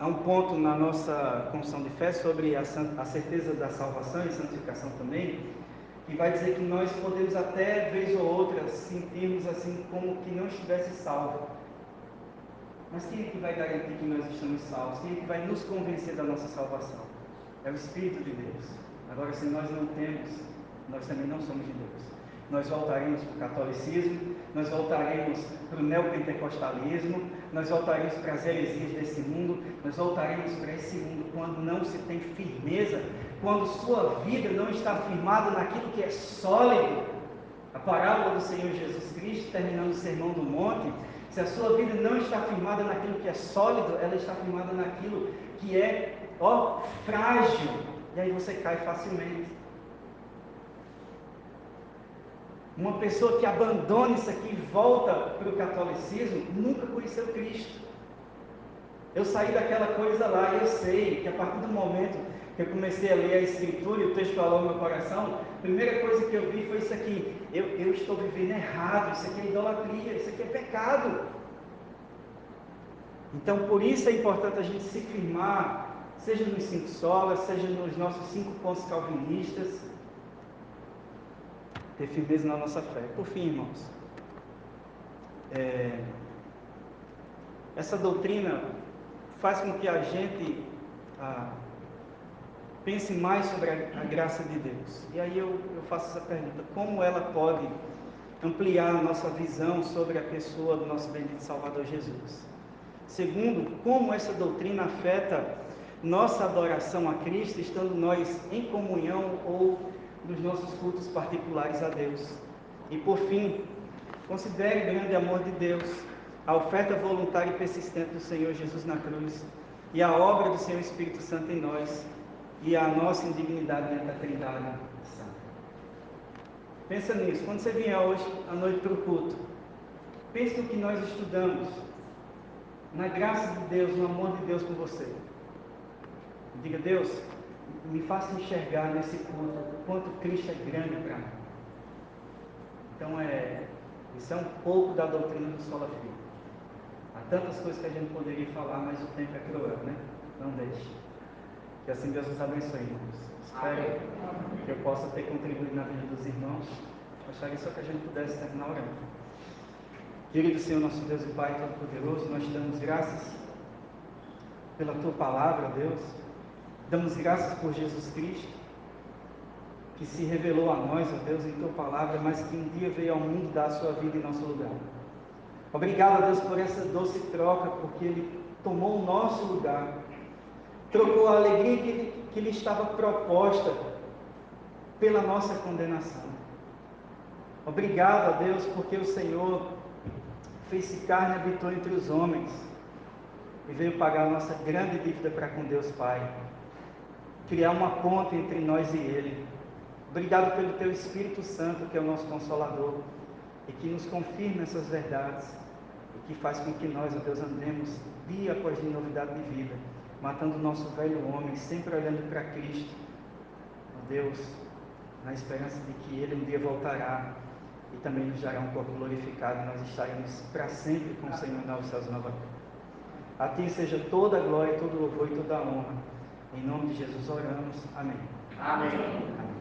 Há um ponto na nossa confissão de fé sobre a certeza da salvação e santificação também, que vai dizer que nós podemos até, vez ou outra, sentirmos assim como que não estivesse salvo. Mas quem é que vai garantir que nós estamos salvos? Quem é que vai nos convencer da nossa salvação? É o Espírito de Deus. Agora, se nós não temos, nós também não somos de Deus. Nós voltaremos para o catolicismo, nós voltaremos para o neopentecostalismo, nós voltaremos para as heresias desse mundo, nós voltaremos para esse mundo quando não se tem firmeza, quando sua vida não está firmada naquilo que é sólido. A parábola do Senhor Jesus Cristo, terminando o Sermão do Monte, se a sua vida não está firmada naquilo que é sólido, ela está firmada naquilo que é frágil, e aí você cai facilmente. Uma pessoa que abandona isso aqui e volta para o catolicismo, nunca conheceu Cristo. Eu saí daquela coisa lá, e eu sei que a partir do momento que eu comecei a ler a Escritura e o texto falou no meu coração, a primeira coisa que eu vi foi isso aqui, eu estou vivendo errado, isso aqui é idolatria, isso aqui é pecado. Então por isso é importante a gente se firmar, seja nos 5 solas, seja nos nossos 5 pontos calvinistas, ter firmeza na nossa fé. Por fim, irmãos, essa doutrina faz com que a gente pense mais sobre a graça de Deus. E aí eu faço essa pergunta: como ela pode ampliar a nossa visão sobre a pessoa do nosso bendito Salvador Jesus? Segundo, como essa doutrina afeta nossa adoração a Cristo, estando nós em comunhão ou nos nossos cultos particulares a Deus? E por fim, considere o grande amor de Deus, a oferta voluntária e persistente do Senhor Jesus na cruz, e a obra do Senhor Espírito Santo em nós, e a nossa indignidade diante da Trindade Santa. Pensa nisso. Quando você vier hoje à noite para o culto, pense no que nós estudamos, na graça de Deus, no amor de Deus por você. Diga: Deus, me faça enxergar nesse culto o quanto Cristo é grande para mim. Então isso é um pouco da doutrina do Sola Fide. Há tantas coisas que a gente poderia falar, mas o tempo é cruel, né? Não deixe. Que assim Deus nos abençoe, irmãos. Espero que eu possa ter contribuído na vida dos irmãos. Gostaria só que a gente pudesse terminar orando. Querido Senhor, nosso Deus e Pai Todo-Poderoso, nós te damos graças pela Tua palavra, Deus. Damos graças por Jesus Cristo, que se revelou a nós, ó Deus, em Tua palavra, mas que um dia veio ao mundo dar a Sua vida em nosso lugar. Obrigado, Deus, por essa doce troca, porque Ele tomou o nosso lugar, trocou a alegria que lhe estava proposta pela nossa condenação. Obrigado, ó Deus, porque o Senhor fez-se carne e habitou entre os homens e veio pagar a nossa grande dívida para com Deus Pai, criar uma ponte entre nós e Ele. Obrigado pelo Teu Espírito Santo, que é o nosso Consolador, e que nos confirma essas verdades, e que faz com que nós, ó Deus, andemos dia após dia em novidade de vida, matando o nosso velho homem, sempre olhando para Cristo, ó Deus, na esperança de que Ele um dia voltará e também nos dará um corpo glorificado, e nós estaremos para sempre com o Senhor nos céus novamente. A Ti seja toda a glória, todo o louvor e toda a honra. Em nome de Jesus oramos. Amém. Amém. Amém.